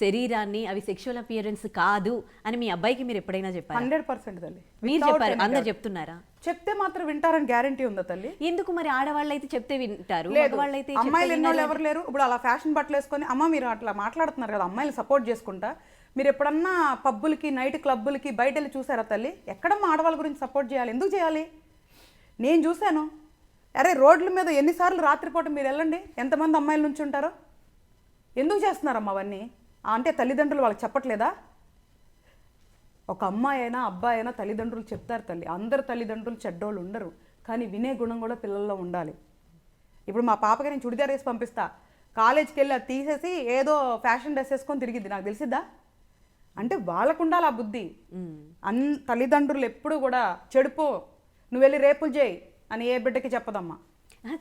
శరీరాన్ని అవి సెక్షువల్ అపియరెన్స్ కాదు అని మీ అబ్బాయికి మీరు ఎప్పుడైనా చెప్పారు? 100% తల్లి. మీరు చెప్పారు, అందరు చెప్తున్నారా? చెప్తే మాత్రం వింటారని గ్యారంటీ ఉందా తల్లి? ఎందుకు మరి ఆడవాళ్ళు అయితే చెప్తే వింటారు, మగవాళ్ళైతే అమ్మాయిలు ఎన్నోళ్ళు ఎవరు లేరు. ఇప్పుడు అలా ఫ్యాషన్ బట్టలు వేసుకొని అమ్మ మీరు అట్లా మాట్లాడుతున్నారు కదా అమ్మాయిలు సపోర్ట్ చేసుకుంటా, మీరు ఎప్పుడన్నా పబ్బులకి నైట్ క్లబ్బులకి బయట వెళ్ళి చూసారా తల్లి? ఎక్కడమ్మా ఆడవాళ్ళ గురించి సపోర్ట్ చేయాలి? ఎందుకు చేయాలి? నేను చూశాను. అరే రోడ్ల మీద ఎన్నిసార్లు రాత్రిపూట మీరు వెళ్ళండి, ఎంతమంది అమ్మాయిల నుంచి ఉంటారో. ఎందుకు చేస్తున్నారమ్మా అవన్నీ? అంటే తల్లిదండ్రులు వాళ్ళకి చెప్పట్లేదా? ఒక అమ్మాయి అయినా అబ్బాయి అయినా తల్లిదండ్రులు చెప్తారు తల్లి. అందరు తల్లిదండ్రులు చెడ్డోళ్ళు ఉండరు, కానీ వినే గుణం కూడా పిల్లల్లో ఉండాలి. ఇప్పుడు మా పాపకి నేను చుడిదార్ వేసి పంపిస్తా, కాలేజ్కి వెళ్ళి అది తీసేసి ఏదో ఫ్యాషన్ డ్రెస్ వేసుకొని తిరిగిద్ది, నాకు తెలిసిద్దా? అంటే వాళ్ళకు ఉండాలి ఆ బుద్ధి. తల్లిదండ్రులు ఎప్పుడు కూడా చెడుపో నువ్వు వెళ్ళి రేపులు చేయి అని ఏ బిడ్డకి చెప్పదమ్మా.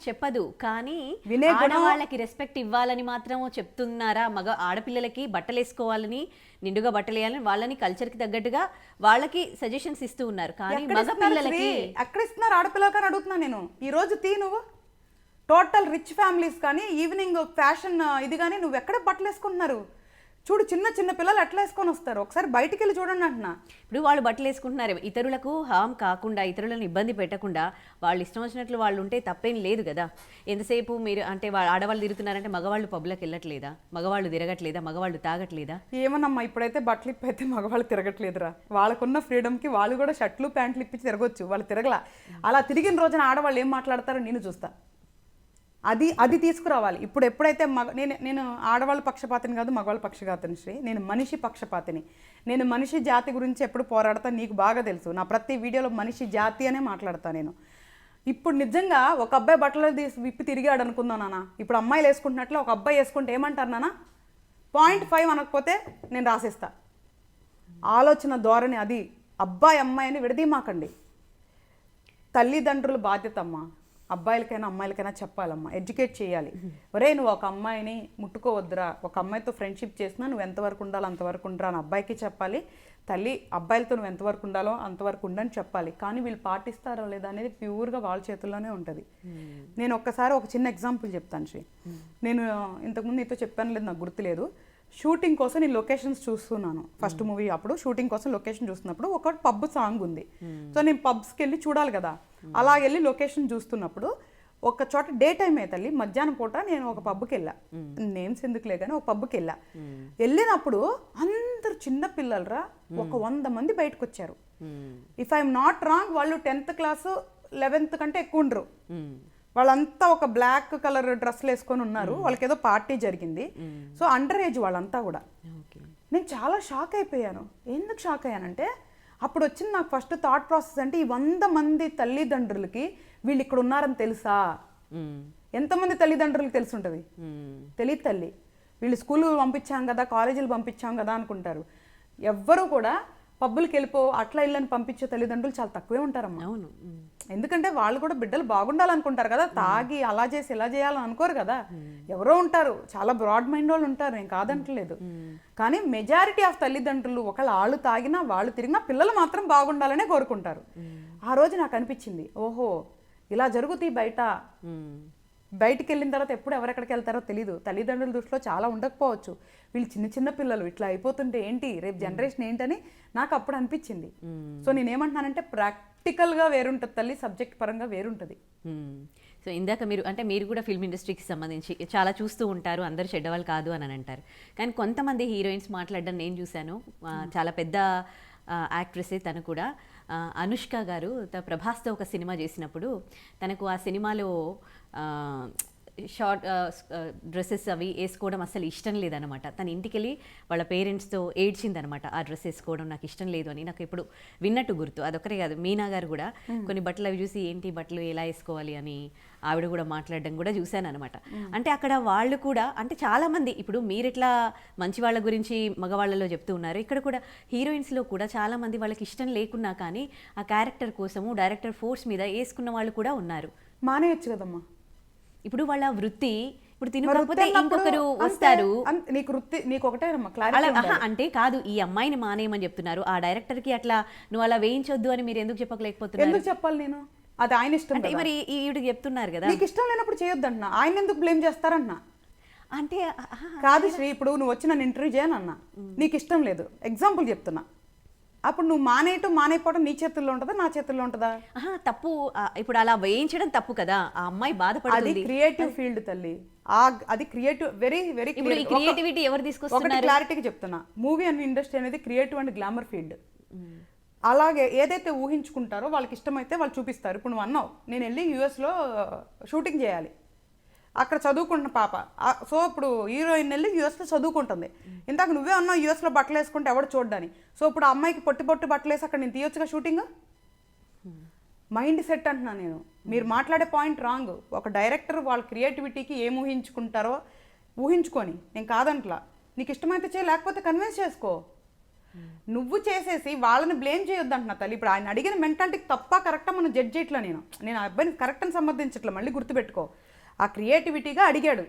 చెప్పదు, కానీ వినే ఆడవాళ్ళకి రెస్పెక్ట్ ఇవ్వాలని మాత్రం చెప్తున్నారా? ఆడపిల్లలకి బట్టలు వేసుకోవాలని, నిండుగా బట్టలు వేయాలని వాళ్ళని కల్చర్కి తగ్గట్టుగా వాళ్ళకి సజెషన్స్ ఇస్తూ ఉన్నారు. కానీ మగ పిల్లలకి ఎక్కడ ఇస్తున్నారు? ఆడపిల్లలకి అని అడుగుతున్నా నేను. ఈ రోజు నువ్వు టోటల్ రిచ్ ఫ్యామిలీస్ కానీ ఈవినింగ్ ఫ్యాషన్ ఇది కానీ నువ్వు ఎక్కడ బట్టలు వేసుకుంటున్నారు? చూడు చిన్న చిన్న పిల్లలు ఎట్లా వేసుకొని వస్తారు, ఒకసారి బయటికి వెళ్ళి చూడండి అంటున్నా. ఇప్పుడు వాళ్ళు బట్టలు వేసుకుంటున్నారు, ఇతరులకు హామ్ కాకుండా, ఇతరులను ఇబ్బంది పెట్టకుండా వాళ్ళు ఇష్టం వచ్చినట్లు వాళ్ళు ఉంటే తప్పేం లేదు కదా. ఎంతసేపు మీరు అంటే ఆడవాళ్ళు తిరుగుతున్నారంటే మగవాళ్ళు పబ్లకు వెళ్ళట్లేదా? మగవాళ్ళు తిరగట్లేదా? మగవాళ్ళు తాగట్లేదా? ఏమన్నమ్మా ఇప్పుడైతే బట్టలు ఇప్పి అయితే మగవాళ్ళు తిరగట్లేదురా. వాళ్ళకున్న ఫ్రీడమ్కి వాళ్ళు కూడా షర్ట్లు ప్యాంట్లు ఇప్పించి తిరగొచ్చు, వాళ్ళు తిరగలా. అలా తిరిగిన రోజున ఆడవాళ్ళు ఏం మాట్లాడతారో నేను చూస్తా. అది తీసుకురావాలి. ఇప్పుడు ఎప్పుడైతే నేను ఆడవాళ్ళ పక్షపాతిని కాదు, మగవాళ్ళ పక్షపాతిని శ్రీ. నేను మనిషి పక్షపాతిని. నేను మనిషి జాతి గురించి ఎప్పుడు పోరాడతా నీకు బాగా తెలుసు. నా ప్రతి వీడియోలో మనిషి జాతి అనే మాట్లాడతా నేను. ఇప్పుడు నిజంగా ఒక అబ్బాయి బట్టలు విప్పి తిరిగాడు అనుకుందాం నాన్న, ఇప్పుడు అమ్మాయిలు వేసుకుంటున్నట్లు ఒక అబ్బాయి వేసుకుంటే ఏమంటారు నాన్న? 0.5 అనకపోతే నేను రాసేస్తా. ఆలోచన ధోరణి అది. అబ్బాయి అమ్మాయి అని విడదీమాకండి. తల్లిదండ్రుల బాధ్యత అమ్మా. అబ్బాయిలకైనా అమ్మాయిలకైనా చెప్పాలమ్మా, ఎడ్యుకేట్ చేయాలి. ఒరే నువ్వు ఒక అమ్మాయిని ముట్టుకోవద్దురా, ఒక అమ్మాయితో ఫ్రెండ్షిప్ చేసినా నువ్వు ఎంతవరకు ఉండాలో అంతవరకు ఉండరా అని అబ్బాయికి చెప్పాలి. తల్లి అబ్బాయిలతో నువ్వు ఎంతవరకు ఉండాలో అంతవరకు ఉండని చెప్పాలి. కానీ వీళ్ళు పాటిస్తారో లేదా అనేది ప్యూర్గా వాళ్ళ చేతుల్లోనే ఉంటుంది. నేను ఒక్కసారి ఒక చిన్న ఎగ్జాంపుల్ చెప్తాను శ్రీ. నేను ఇంతకుముందు నీతో చెప్పాను లేదు, నాకు గుర్తులేదు. షూటింగ్ కోసం నేను లొకేషన్స్ చూస్తున్నాను. ఫస్ట్ మూవీ అప్పుడు షూటింగ్ కోసం లొకేషన్ చూస్తున్నప్పుడు ఒక పబ్ సాంగ్ ఉంది. సో నేను పబ్స్కి వెళ్ళి చూడాలి కదా, అలా వెళ్ళి లొకేషన్ చూస్తున్నప్పుడు ఒక చోట డే టైం తల్లి మధ్యాహ్నం పూట నేను ఒక పబ్కి వెళ్ళా. నేమ్స్ ఎందుకులే కానీ ఒక పబ్కి వెళ్ళినప్పుడు అందరు చిన్న పిల్లలరా, ఒక 100 మంది బయటకు వచ్చారు. ఇఫ్ ఐఎమ్ నాట్ రాంగ్ వాళ్ళు 10th క్లాస్ 11th కంటే ఎక్కువ ఉండరు. వాళ్ళంతా ఒక బ్లాక్ కలర్ డ్రెస్లు వేసుకొని ఉన్నారు. వాళ్ళకి ఏదో పార్టీ జరిగింది. సో అండర్ ఏజ్ వాళ్ళంతా కూడా. నేను చాలా షాక్ అయిపోయాను. ఎందుకు షాక్ అయ్యానంటే అప్పుడు వచ్చింది నాకు ఫస్ట్ థాట్ ప్రాసెస్ అంటే ఈ 100 మంది తల్లిదండ్రులకి వీళ్ళు ఇక్కడ ఉన్నారని తెలుసా? ఎంతమంది తల్లిదండ్రులకు తెలిసి ఉంటుంది? తెలియదు తల్లి. వీళ్ళు స్కూల్ పంపించాం కదా, కాలేజీలు పంపించాం కదా అనుకుంటారు. ఎవ్వరూ కూడా పబ్బులకి వెళ్ళిపో అట్లా ఇళ్ళని పంపించే తల్లిదండ్రులు చాలా తక్కువే ఉంటారమ్మా. అవును. ఎందుకంటే వాళ్ళు కూడా బిడ్డలు బాగుండాలనుకుంటారు కదా, తాగి అలా చేసి ఇలా చేయాలని అనుకోరు కదా. ఎవరో ఉంటారు, చాలా బ్రాడ్ మైండ్ వాళ్ళు ఉంటారు, నేను కాదంటలేదు. కానీ మెజారిటీ ఆఫ్ తల్లిదండ్రులు ఒకవేళ వాళ్ళు తాగినా వాళ్ళు తిరిగినా పిల్లలు మాత్రం బాగుండాలనే కోరుకుంటారు. ఆ రోజు నాకు అనిపించింది, ఓహో ఇలా జరుగుతాయి బయట. బయటికి వెళ్ళిన తర్వాత ఎప్పుడు ఎవరెక్కడికి వెళ్తారో తెలీదు. తల్లిదండ్రుల దృష్టిలో చాలా ఉండకపోవచ్చు. వీళ్ళు చిన్న చిన్న పిల్లలు ఇట్లా అయిపోతుంటే ఏంటి రేపు జనరేషన్ ఏంటని నాకు అప్పుడు అనిపించింది. సో నేనేమంటున్నానంటే ప్రాక్టికల్గా వేరుంటుంది తల్లి, సబ్జెక్ట్ పరంగా వేరుంటుంది. సో ఇందాక మీరు కూడా ఫిల్మ్ ఇండస్ట్రీకి సంబంధించి చాలా చూస్తూ ఉంటారు, అందరు చెడ్డవాళ్ళు కాదు అని అంటారు. కానీ కొంతమంది హీరోయిన్స్ మాట్లాడడం నేను చూశాను. చాలా పెద్ద యాక్ట్రెసే తను కూడా. అనుష్క గారు ప్రభాస్తో ఒక సినిమా చేసినప్పుడు తనకు ఆ సినిమాలో షార్ట్ డ్రెస్సెస్ అవి వేసుకోవడం అసలు ఇష్టం లేదనమాట. తన ఇంటికి వెళ్ళి వాళ్ళ పేరెంట్స్తో ఏడ్చిందనమాట, ఆ డ్రెస్ వేసుకోవడం నాకు ఇష్టం లేదు అని. నాకు ఇప్పుడు విన్నట్టు గుర్తు. అదొకరే కాదు, మీనా గారు కూడా కొన్ని బట్టలు అవి చూసి ఏంటి బట్టలు ఎలా వేసుకోవాలి అని ఆవిడ కూడా మాట్లాడడం కూడా చూశాను అనమాట. అంటే అక్కడ వాళ్ళు కూడా అంటే చాలామంది ఇప్పుడు మీరు ఎట్లా మంచి వాళ్ళ గురించి మగవాళ్ళలో చెప్తూ ఉన్నారు, ఇక్కడ కూడా హీరోయిన్స్లో కూడా చాలామంది వాళ్ళకి ఇష్టం లేకున్నా కానీ ఆ క్యారెక్టర్ కోసము డైరెక్టర్ ఫోర్స్ మీద వేసుకున్న వాళ్ళు కూడా ఉన్నారు. మానేయచ్చు కదమ్మా. ఇప్పుడు వాళ్ళ వృత్తి ఇప్పుడు మరి తినకపోతే వృత్తి అన్నప్పుడు ఇంకొకరు అంతే, వస్తారు. నీకు వృత్తి నీకు ఒకటేనమ్మా అలా క్లారిటీ. అంటే కాదు, ఈ అమ్మాయిని మానేయమని చెప్తున్నారు, ఆ డైరెక్టర్ కి అట్లా నువ్వు అలా వేయించొద్దు అని మీరు ఎందుకు చెప్పలేకపోతున్నారు? ఎందుకు చెప్పాలి నేను? అది ఆయన ఇష్టం అంటే కదా. మరి ఈవిడికి చెప్తున్నారు కదా. నీకు ఇష్టం లేనప్పుడు చేయొద్దంటున్నా, ఆయన ఎందుకు బ్లేమ్ చేస్తారన్నా? అంటే కాదు శ్రీ, ఇప్పుడు నువ్వు వచ్చి నన్ను ఇంటర్వ్యూ చేయనన్నా, నీకు ఇష్టం లేదు, ఎగ్జాంపుల్ చెప్తున్నా, అప్పుడు నువ్వు మానేయపోవడం నీ చేతుల్లో ఉంటుందా నా చేతుల్లో ఉంటుందా? తప్పు. ఇప్పుడు అలా వేయించడం తప్పు కదా, ఆ అమ్మాయి అది బాధపడుతుంది. క్రియేటివ్ ఫీల్డ్ తల్లి, అది క్రియేటివ్ వెరీ వెరీ ఇప్పుడు ఈ క్రియేటివిటీ ఎవరు ఒకటి తీసుకొస్తున్నారు? క్లారిటీగా చెప్తున్నా, మూవీ అండ్ ఇండస్ట్రీ అనేది క్రియేటివ్ అండ్ గ్లామర్ ఫీల్డ్. అలాగే ఏదైతే ఊహించుకుంటారో వాళ్ళకి ఇష్టమైతే వాళ్ళు చూపిస్తారు. ఇప్పుడు నువ్వు అన్నావు నేను వెళ్ళి యూఎస్లో షూటింగ్ చేయాలి, అక్కడ చదువుకుంటున్న పాప, సో ఇప్పుడు హీరోయిన్ వెళ్ళి యూఎస్లో చదువుకుంటుంది. ఇందాక నువ్వే అన్నావు యూఎస్లో బట్టలు వేసుకుంటే ఎవడు చూడ్డాని. సో ఇప్పుడు ఆ అమ్మాయికి పొట్టి బట్టలు వేసి అక్కడ నేను తీయొచ్చుగా షూటింగ్. మైండ్ సెట్ అంటున్నా నేను, మీరు మాట్లాడే పాయింట్ రాంగ్. ఒక డైరెక్టర్ వాళ్ళ క్రియేటివిటీకి ఏం ఊహించుకుంటారో ఊహించుకొని, నేను కాదంట్లా, నీకు ఇష్టమైతే చేయ, లేకపోతే కన్విన్స్ చేసుకో. నువ్వు చేసేసి వాళ్ళని బ్లేమ్ చేయొద్దు అంటున్నా తల్లి. ఇప్పుడు ఆయన అడిగిన మెంటాలిటీకి తప్ప కరెక్టా మనం జడ్జ్ చేయట్లా. నేను ఆ అబ్బాయిని కరెక్ట్ అని సమర్థించట్లా, మళ్ళీ గుర్తుపెట్టుకో. ఆ క్రియేటివిటీగా అడిగాడు,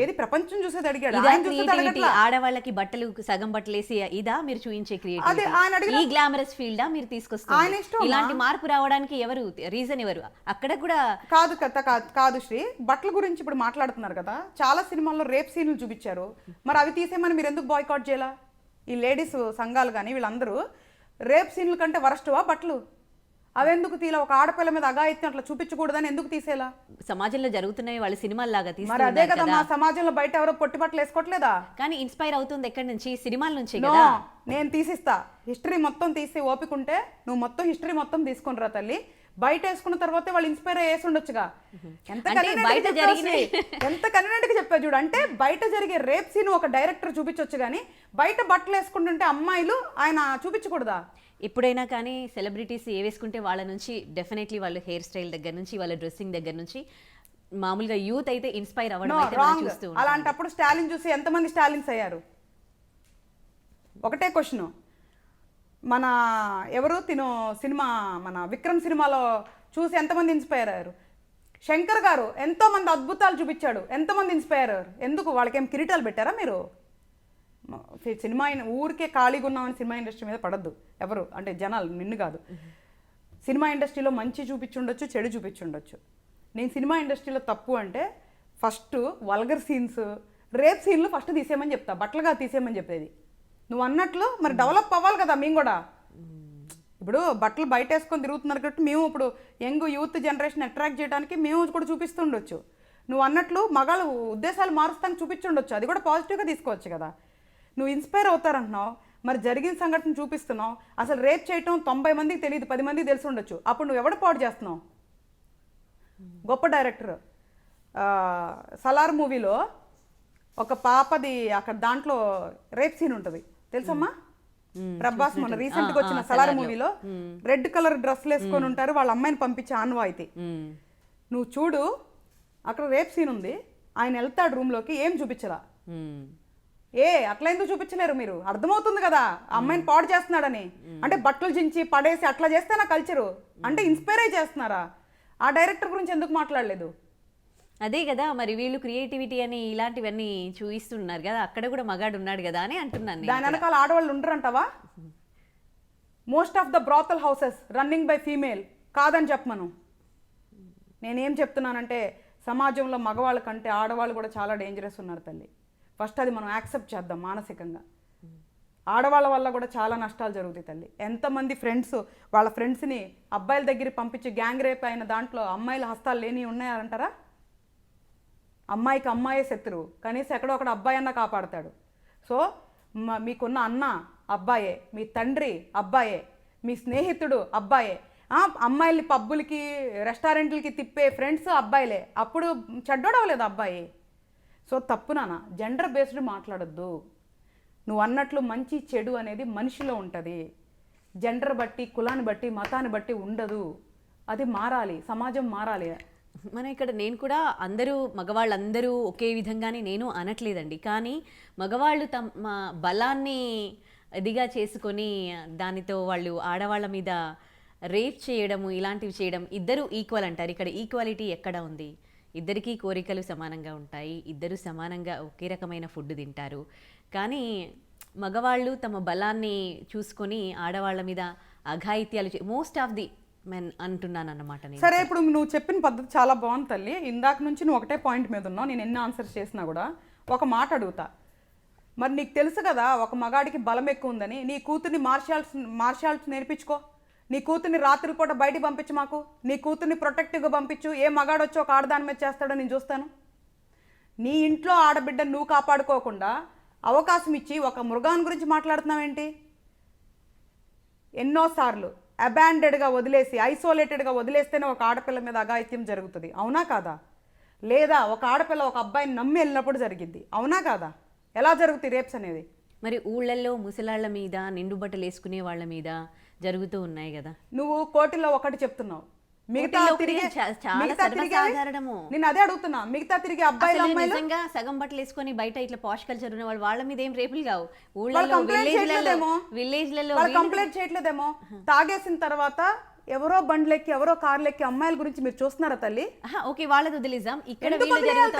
ఏది ప్రపంచం చూసేది అడిగాడు, ఆయన చూసేది అడగట్లా. ఆడవాళ్ళకి బట్టలు సగం బట్టలు వేసి ఇదా మీరు చూపించే అదే క్రియేటివిటీ? ఆయన అడిగిన ఈ గ్లామరస్ ఫీల్డా మీరు ఆయన తీసుకొస్తారు? ఇష్టం ఇలాంటి మార్పు రావడానికి ఎవరు రీజన్ ఎవరు? అక్కడ కూడా కాదు కదా, కాదు శ్రీ, బట్టల గురించి ఇప్పుడు మాట్లాడుతున్నారు కదా, చాలా సినిమాల్లో రేప్ సీన్లు చూపించారు, మరి అవి తీసేయమని మీరు ఎందుకు బాయ్కాట్ చేయాలా? ఈ లేడీస్ సంఘాలు కానీ వీళ్ళందరూ రేప్ సీన్ల కంటే వరస్టువా బట్టలు? అవెందుకు తీలా? ఒక ఆడపిల్ల మీద అఘాయిత్యం అట్లా చూపించకూడదని ఎందుకు తీసేలా? సమాజంలో జరుగుతున్నాయి వాళ్ళ సినిమాల్లాగా మరి అదే కదా, తీసుకున్నారు మా సమాజంలో బయట ఎవరో పొట్టి బట్టలు వేసుకోవట్లేదా? కానీ ఇన్స్పైర్ అవుతుంది ఎక్కడి నుంచి? సినిమాల నుంచే నో, కదా. నేను తీసిస్తా హిస్టరీ మొత్తం తీసి ఓపికంటే నువ్వు మొత్తం హిస్టరీ మొత్తం తీసుకుని రా తల్లి. బయట వేసుకున్న తర్వాతే వాళ్ళు ఇన్స్పైర్ అయ్యేసి ఉండొచ్చుగా. ఎంత బయట జరిగిన కన్వీనెంట్ గా చెప్పా చూడు. అంటే బయట జరిగే రేప్ సీన్ ఒక డైరెక్టర్ చూపించొచ్చు కానీ బయట బట్టలు వేసుకుంటుంటే అమ్మాయిలు ఆయన చూపించకూడదా? ఎప్పుడైనా కానీ సెలబ్రిటీస్ ఏ వేసుకుంటే వాళ్ళ నుంచి డెఫినెట్లీ వాళ్ళు హెయిర్ స్టైల్ దగ్గర నుంచి వాళ్ళ డ్రెస్సింగ్ దగ్గర నుంచి మామూలుగా యూత్ అయితే ఇన్స్పైర్ అవ్వడం అయితే మనం రాంగ్. చూస్తూ ఉంటాం. అలాంటప్పుడు స్టాలిన్ చూసి ఎంతమంది స్టాలిన్స్ అయ్యారు? ఒకటే క్వశ్చన్, మన ఎవరు సినిమా మన విక్రమ్ సినిమాలో చూసి ఎంతమంది ఇన్స్పైర్ అయ్యారు? శంకర్ గారు ఎంతోమంది అద్భుతాలు చూపించాడు, ఎంతమంది ఇన్స్పైర్ అయ్యారు? ఎందుకు వాళ్ళకేం కిరీటాలు పెట్టారా మీరు? సినిమా ఊరికే ఖాళీగా ఉన్నామని సినిమా ఇండస్ట్రీ మీద పడద్దు ఎవరు, అంటే జనాలు, నిన్ను కాదు. సినిమా ఇండస్ట్రీలో మంచి చూపించుండొచ్చు, చెడు చూపించుండొచ్చు. నేను సినిమా ఇండస్ట్రీలో తప్పు అంటే ఫస్ట్ వల్గర్ సీన్స్, రేప్ సీన్లు ఫస్ట్ తీసేయమని చెప్తా, బట్టలుగా తీసేయమని చెప్పేది. నువ్వు అన్నట్లు మరి డెవలప్ అవ్వాలి కదా మేము కూడా. ఇప్పుడు బట్టలు బయట వేసుకొని తిరుగుతున్నారు కాబట్టి మేము ఇప్పుడు యంగ్ యూత్ జనరేషన్ అట్రాక్ట్ చేయడానికి మేము కూడా చూపిస్తుండొచ్చు. నువ్వు అన్నట్లు మగాళ్ళు ఉద్దేశాలు మారుస్తానికి చూపించుండొచ్చు, అది కూడా పాజిటివ్గా తీసుకోవచ్చు కదా. నువ్వు ఇన్స్పైర్ అవుతారంటున్నావు, మరి జరిగిన సంఘటన చూపిస్తున్నావు. అసలు రేప్ చేయటం 90 మందికి తెలియదు, 10 మందికి తెలిసి ఉండొచ్చు. అప్పుడు నువ్వు ఎవడ పాడు చేస్తున్నావు? గొప్ప డైరెక్టర్ సలార్ మూవీలో ఒక పాపది అక్కడ దాంట్లో రేప్ సీన్ ఉంటుంది తెలుసమ్మా? ప్రభాస్ మొన్న రీసెంట్గా వచ్చిన సలార్ మూవీలో రెడ్ కలర్ డ్రెస్లు వేసుకొని ఉంటారు, వాళ్ళ అమ్మాయిని పంపించే ఆన్వాయితీ. నువ్వు చూడు, అక్కడ రేప్ సీన్ ఉంది, ఆయన వెళ్తాడు రూమ్లోకి, ఏం చూపించరా? అట్లా ఎందుకు చూపించలేరు మీరు? అర్థమవుతుంది కదా అమ్మాయిని పాడు చేస్తున్నాడని. అంటే బట్టలు చించి పడేసి అట్లా చేస్తే నా కల్చరు అంటే ఇన్స్పైర్ అయి చేస్తున్నారా? ఆ డైరెక్టర్ గురించి ఎందుకు మాట్లాడలేదు? అదే కదా, మరి వీళ్ళు క్రియేటివిటీ అని ఇలాంటివన్నీ చూపిస్తున్నారు కదా, అక్కడ కూడా మగాడు ఉన్నాడు కదా అని అంటున్నాను. దాని వెనకాల ఆడవాళ్ళు ఉండరంటావా? Most of the brothel houses running by female కాదని చెప్పమను. నేనేం చెప్తున్నానంటే సమాజంలో మగవాళ్ళ కంటే ఆడవాళ్ళు కూడా చాలా డేంజరస్ ఉన్నారు తల్లి. ఫస్ట్ అది మనం యాక్సెప్ట్ చేద్దాం మానసికంగా. ఆడవాళ్ళ వల్ల కూడా చాలా నష్టాలు జరుగుతాయి తల్లి. ఎంతమంది ఫ్రెండ్స్ వాళ్ళ ఫ్రెండ్స్ని అబ్బాయిల దగ్గర పంపించి గ్యాంగ్ రేప్ అయిన దాంట్లో అమ్మాయిల హస్తాలు లేని ఉన్నాయంటారా? అమ్మాయికి అమ్మాయే శత్రువు, కనీసం ఎక్కడో ఒకడు అబ్బాయి అన్న కాపాడతాడు. సో మీకున్న అన్న అబ్బాయే, మీ తండ్రి అబ్బాయే, మీ స్నేహితుడు అబ్బాయే. అమ్మాయిల్ని పబ్బులకి రెస్టారెంట్లకి తిప్పే ఫ్రెండ్స్ అబ్బాయిలే. అప్పుడు చెడ్డోడవలేదు అబ్బాయి. సో తప్పు నాన్న, జెండర్ బేస్డ్ మాట్లాడొద్దు. నువ్వు అన్నట్లు మంచి చెడు అనేది మనిషిలో ఉంటుంది. జెండర్ బట్టి, కులాన్ని బట్టి, మతాన్ని బట్టి ఉండదు. అది మారాలి, సమాజం మారాలి. మనం ఇక్కడ నేను కూడా మగవాళ్ళందరూ ఒకే విధంగానే నేను అనట్లేదండి. కానీ మగవాళ్ళు తమ బలాన్ని ఇదిగా చేసుకొని దానితో వాళ్ళు ఆడవాళ్ళ మీద రేప్ చేయడము, ఇలాంటివి చేయడం, ఇద్దరు ఈక్వల్ అంటారు. ఇక్కడ ఈక్వాలిటీ ఎక్కడ ఉంది? ఇద్దరికీ కోరికలు సమానంగా ఉంటాయి, ఇద్దరు సమానంగా ఒకే రకమైన ఫుడ్ తింటారు. కానీ మగవాళ్ళు తమ బలాన్ని చూసుకొని ఆడవాళ్ళ మీద అఘాయిత్యాలు మోస్ట్ ఆఫ్ ది మెన్ అంటున్నాను అన్నమాట. సరే, ఇప్పుడు నువ్వు చెప్పిన పద్ధతి చాలా బాగుంది తల్లి. ఇందాక నుంచి నువ్వు ఒకటే పాయింట్ మీద ఉన్నావు. నేను ఎన్ని ఆన్సర్స్ చేసినా కూడా ఒక మాట అడుగుతా. మరి నీకు తెలుసు కదా ఒక మగాడికి బలం ఎక్కువ ఉందని. నీ కూతుర్ని మార్షాల్స్ నేర్పించుకో. నీ కూతుర్ని రాత్రిపూట బయటికి పంపించు. మాకు నీ కూతుర్ని ప్రొటెక్టివ్గా పంపించు. ఏ మగాడు వచ్చి ఒక ఆడదాని మీద చేస్తాడో నేను చూస్తాను. నీ ఇంట్లో ఆడబిడ్డను నువ్వు కాపాడుకోకుండా అవకాశం ఇచ్చి ఒక మృగాన్ని గురించి మాట్లాడుతున్నావేంటి? ఎన్నోసార్లు అబాండెడ్గా వదిలేసి, ఐసోలేటెడ్గా వదిలేస్తేనే ఒక ఆడపిల్ల మీద అఘాయిత్యం జరుగుతుంది. అవునా కాదా? లేదా ఒక ఆడపిల్ల ఒక అబ్బాయిని నమ్మి వెళ్ళినప్పుడు జరిగింది. అవునా కాదా? ఎలా జరుగుతాయి రేప్స్ అనేది? మరి ఊళ్ళల్లో ముసలాళ్ళ మీద, నిండు బట్టలు వేసుకునే వాళ్ళ మీద జరుగుతూ ఉన్నాయి కదా. నువ్వు కోటిలో ఒకటి చెప్తున్నావు, మిగతా తిరిగి నేను అదే అడుగుతున్నా. మిగతా తిరిగి అబ్బాయిలు అమ్మాయిలు నిజంగా సగం బట్టలు వేసుకొని బయట ఇట్లా పాష్ కల్చర్ ఉన్న వాళ్ళ మీద ఏం రేపులు కావు. విలేజ్లలో కంప్లైంట్ చేయట్లేదేమో. తాగేసిన తర్వాత ఎవరో బండ్లెక్కి, ఎవరో కార్లెక్కి అమ్మాయిల గురించి మీరు చూస్తున్నారా తల్లి? ఓకే, వాళ్ళది వదిలేద్దాం. ఇక్కడ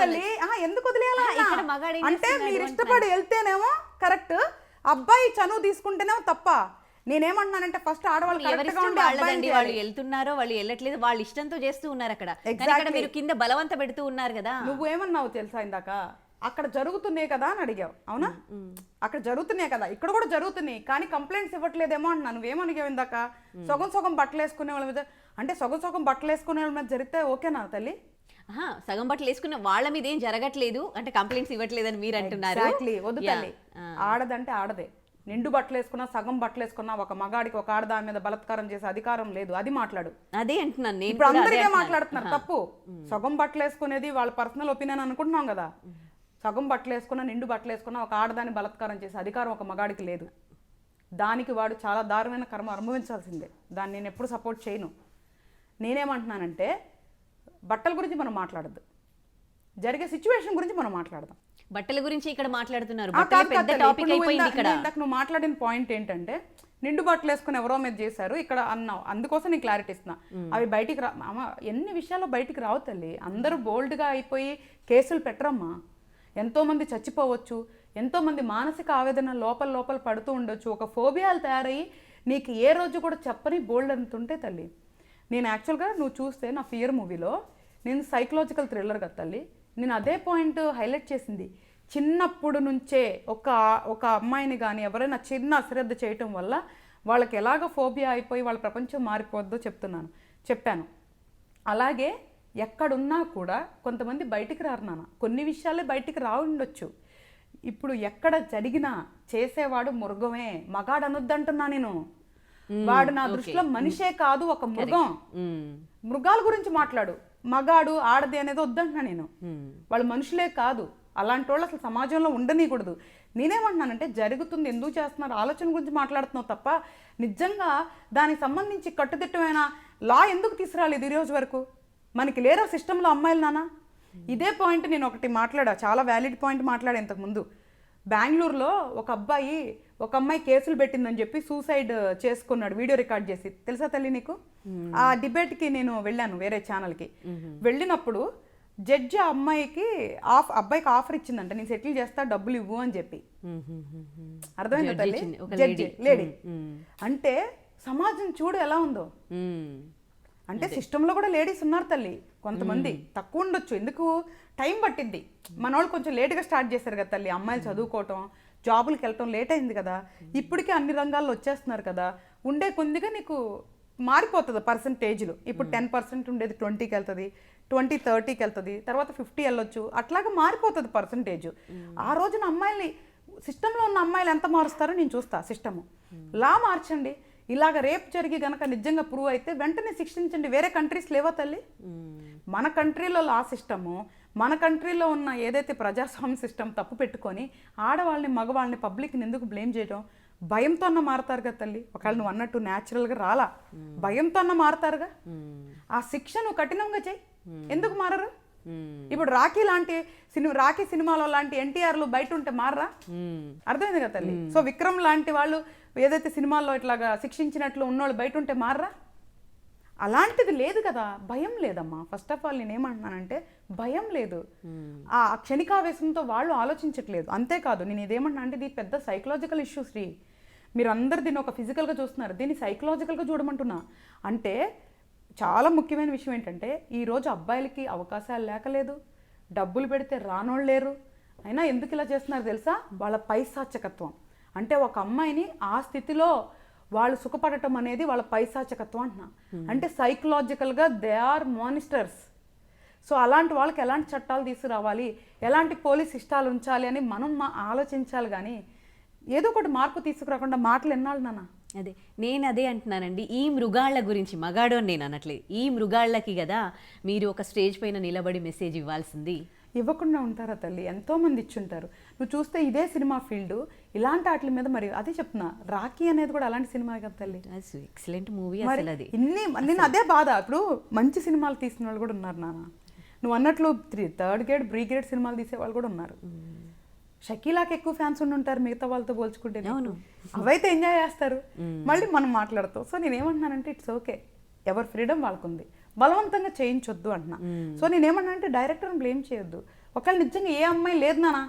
ఎందుకు వదిలేయాలి? అంటే మీరు ఇష్టపడి వెళ్తేనేమో కరెక్ట్, అబ్బాయి చనువు తీసుకుంటేనేమో తప్ప. నేనేమంటున్నానంటే ఫస్ట్ ఆడవాళ్ళు వాళ్ళు వెళ్తున్నారో వాళ్ళు వెళ్ళట్లేదు, వాళ్ళు ఇష్టంతో చేస్తూ ఉన్నారు అక్కడ. మీరు కింద బలవంత పెడుతూ ఉన్నారు కదా. నువ్వేమన్నావు తెలుసా ఇందాక? అక్కడ జరుగుతున్నాయి కదా అని అడిగావు. అవునా? అక్కడ జరుగుతున్నాయి కదా, ఇక్కడ కూడా జరుగుతున్నాయి, కానీ కంప్లైంట్స్ ఇవ్వట్లేదేమో అంటున్నా. నువ్వేమడిగావు ఇందాక? సగం బట్టలు వేసుకునే వాళ్ళ మీద, అంటే సగం బట్టలు వేసుకునే వాళ్ళ మీద జరిగితే ఓకేనా తల్లి? సగం బట్టలు వేసుకున్న వాళ్ళ మీద ఏం జరగట్లేదు అంటే కంప్లైంట్స్ ఇవ్వట్లేదని మీరు అంటున్నారు. వద్దు తల్లి, ఆడదంటే ఆడదే. నిండు బట్టలు వేసుకున్నా, సగం బట్టలు వేసుకున్నా ఒక మగాడికి ఒక ఆడదాని మీద బలత్కారం చేసే అధికారం లేదు. అది మాట్లాడు. అదే అంటున్నాను. ఇప్పుడు అందరికీ మాట్లాడుతున్నారు తప్పు. సగం బట్టలు వేసుకునేది వాళ్ళ పర్సనల్ ఒపీనియన్ అనుకుంటున్నాం కదా. సగం బట్టలు వేసుకున్నా, నిండు బట్టలు వేసుకున్నా ఒక ఆడదాన్ని బలత్కారం చేసే అధికారం ఒక మగాడికి లేదు. దానికి వాడు చాలా దారుణమైన కర్మ అనుభవించాల్సిందే. దాన్ని నేను ఎప్పుడు సపోర్ట్ చేయను. నేనేమంటున్నానంటే బట్టల గురించి మనం మాట్లాడద్దు, జరిగే సిచ్యువేషన్ గురించి మనం మాట్లాడదాం. బట్టల గురించి ఇక్కడ మాట్లాడుతున్నారు. నువ్వు మాట్లాడిన పాయింట్ ఏంటంటే నిండు బట్టలు వేసుకుని ఎవరో మీద చేశారు ఇక్కడ అన్నావు. అందుకోసం నేను క్లారిటీ ఇస్తున్నా. అవి బయటికి ఎన్ని విషయాల్లో బయటికి రావు తల్లి. అందరూ బోల్డ్గా అయిపోయి కేసులు పెట్టరమ్మా. ఎంతోమంది చచ్చిపోవచ్చు, ఎంతోమంది మానసిక ఆవేదన లోపల పడుతూ ఉండొచ్చు. ఒక ఫోబియాలు తయారయ్యి నీకు ఏ రోజు కూడా చెప్పని బోల్డ్ అంతుంటే తల్లి. నేను యాక్చువల్గా నువ్వు చూస్తే నా ఫియర్ మూవీలో నేను సైకలాజికల్ థ్రిల్లర్ కదా తల్లి, నేను అదే పాయింట్ హైలైట్ చేసింది. చిన్నప్పుడు నుంచే ఒక అమ్మాయిని కానీ ఎవరైనా చిన్న అశ్రద్ధ చేయటం వల్ల వాళ్ళకి ఎలాగ ఫోబియా అయిపోయి వాళ్ళ ప్రపంచం మారిపోద్దో చెప్పాను. అలాగే ఎక్కడున్నా కూడా కొంతమంది బయటికి రారు నాన్న. కొన్ని విషయాలే బయటికి రావుండొచ్చు. ఇప్పుడు ఎక్కడ జరిగినా చేసేవాడు మృగమే, మగాడు అనొద్దంటున్నా నేను. వాడు నా దృష్టిలో మనిషే కాదు, ఒక మృగం. మృగాల గురించి మాట్లాడు, మగాడు ఆడది అనేది వద్దంటున్నా నేను. వాళ్ళు మనుషులే కాదు, అలాంటి వాళ్ళు అసలు సమాజంలో ఉండనీయకూడదు. నేనేమంటున్నానంటే జరుగుతుంది, ఎందుకు చేస్తున్నారు ఆలోచన గురించి మాట్లాడుతున్నావు తప్ప నిజంగా దానికి సంబంధించి కట్టుదిట్టమైన లా ఎందుకు తీసుకురాలేదు ఈరోజు వరకు? మనకి లేరా సిస్టంలో అమ్మాయిలు నాన్న? ఇదే పాయింట్ నేను ఒకటి మాట్లాడా, చాలా వ్యాలిడ్ పాయింట్ మాట్లాడా ఇంతకుముందు. బెంగళూరులో ఒక అమ్మాయి కేసులు పెట్టిందని చెప్పి సూసైడ్ చేసుకున్నాడు వీడియో రికార్డ్ చేసి. తెలుసా తల్లి నీకు? ఆ డిబేట్కి నేను వెళ్ళాను వేరే ఛానల్కి. వెళ్ళినప్పుడు జడ్జి అబ్బాయికి ఆఫర్ ఇచ్చిందంట, నేను సెటిల్ చేస్తా డబ్బులు ఇవ్వు అని చెప్పి. అర్థమైందా తల్లి? Judge lady. అంటే సమాజం చూడు ఎలా ఉందో. అంటే సిస్టంలో కూడా లేడీస్ ఉన్నారు తల్లి, కొంతమంది తక్కువ ఉండొచ్చు. ఎందుకు టైం పట్టింది. మన వాళ్ళు కొంచెం లేట్గా స్టార్ట్ చేశారు కదా తల్లి. అమ్మాయిలు చదువుకోవటం, జాబులకి వెళ్ళటం లేట్ అయింది కదా. ఇప్పటికే అన్ని రంగాల్లో వచ్చేస్తున్నారు కదా. ఉండే కొద్దిగా నీకు మారిపోతుంది పర్సంటేజ్లు. ఇప్పుడు 10% ఉండేది 20కి వెళ్తుంది, 20, 30కి వెళ్తుంది, తర్వాత 50 వెళ్ళొచ్చు. అట్లాగా మారిపోతుంది పర్సంటేజ్. ఆ రోజున అమ్మాయిల్ని సిస్టంలో ఉన్న అమ్మాయిలు ఎంత మారుస్తారో నేను చూస్తా. సిస్టము లా మార్చండి. ఇలాగ రేప్ జరిగి గనక నిజంగా ప్రూవ్ అయితే వెంటనే శిక్షించండి. వేరే కంట్రీస్ లేవా తల్లి? మన కంట్రీలో లా సిస్టము, మన కంట్రీలో ఉన్న ఏదైతే ప్రజాస్వామ్య సిస్టమ్ తప్పు పెట్టుకొని ఆడవాళ్ళని మగవాళ్ళని పబ్లిక్ని ఎందుకు బ్లేమ్ చేయడం? భయంతో అన్న మారతారు కదా తల్లి. ఒకవేళ నువ్వు అన్నట్టు న్యాచురల్గా రాలా, భయంతో అన్న మారతారుగా. ఆ శిక్ష నువ్వు కఠినంగా చెయ్యి, ఎందుకు మారరు? ఇప్పుడు రాఖీ సినిమాలో లాంటి ఎన్టీఆర్లు బయట ఉంటే మారరా? అర్థమైంది కదా తల్లి. సో విక్రమ్ లాంటి వాళ్ళు ఏదైతే సినిమాల్లో ఇట్లాగా శిక్షించినట్లు ఉన్నోళ్ళు బయట ఉంటే మారరా? అలాంటిది లేదు కదా, భయం లేదమ్మా. ఫస్ట్ ఆఫ్ ఆల్ నేనేమంటున్నానంటే భయం లేదు. ఆ క్షణికావేశంతో వాళ్ళు ఆలోచించట్లేదు. అంతేకాదు నేను ఇదేమంటున్నా అంటే ఇది పెద్ద సైకలాజికల్ ఇష్యూ శ్రీ. మీరు అందరు దీన్ని ఒక ఫిజికల్గా చూస్తున్నారు, దీన్ని సైకలాజికల్గా చూడమంటున్నా. అంటే చాలా ముఖ్యమైన విషయం ఏంటంటే ఈరోజు అబ్బాయిలకి అవకాశాలు లేకలేదు, డబ్బులు పెడితే రానోళ్ళు లేరు. అయినా ఎందుకు ఇలా చేస్తున్నారు తెలుసా? వాళ్ళ పైశాచకత్వం. అంటే ఒక అమ్మాయిని ఆ స్థితిలో వాళ్ళు సుఖపడటం అనేది వాళ్ళ పైశాచకత్వం అంటున్నా. అంటే సైకలాజికల్గా దే ఆర్ మానిస్టర్స్. సో అలాంటి వాళ్ళకి ఎలాంటి చట్టాలు తీసుకురావాలి, ఎలాంటి పోలీస్ ఇష్టాలు ఉంచాలి అని మనం ఆలోచించాలి. కానీ ఏదో ఒకటి మార్పు తీసుకురాకుండా మాటలు ఎన్నాళ్ళు నాన్న? నేను అదే అంటున్నానండి. ఈ మృగాళ్ళ గురించి, మగాడు అని నేను అనట్లేదు, ఈ మృగాళ్ళకి కదా మీరు ఒక స్టేజ్ పైన నిలబడి మెసేజ్ ఇవ్వాల్సింది. ఇవ్వకుండా ఉంటారా తల్లి? ఎంతోమంది ఇచ్చుంటారు. నువ్వు చూస్తే ఇదే సినిమా ఫీల్డ్ ఇలాంటి వాటి మీద, మరి అదే చెప్తున్నా, రాఖీ అనేది కూడా అలాంటి సినిమా కదా తల్లి. Excellent movie. అది నేను అదే బాధ. ఇప్పుడు మంచి సినిమాలు తీసిన వాళ్ళు కూడా ఉన్నారు నాన్న. నువ్వు అన్నట్లు థర్డ్ గ్రేడ్ బ్రిగేడ్ సినిమాలు తీసే వాళ్ళు కూడా ఉన్నారు. షకీలాకి ఎక్కువ ఫ్యాన్స్ ఉంటారు మిగతా వాళ్ళతో పోల్చుకుంటే. అవైతే ఎంజాయ్ చేస్తారు, మళ్ళీ మనం మాట్లాడతాం. సో నేనేమంటున్నానంటే ఇట్స్ ఓకే, ఎవరి ఫ్రీడమ్ వాళ్ళకు ఉంది, బలవంతంగా చేయించొద్దు అంటున్నా. సో నేనేమన్నా అంటే డైరెక్టర్ని బ్లేమ్ చేయొద్దు. ఒకవేళ నిజంగా ఏ అమ్మాయి లేదు నానా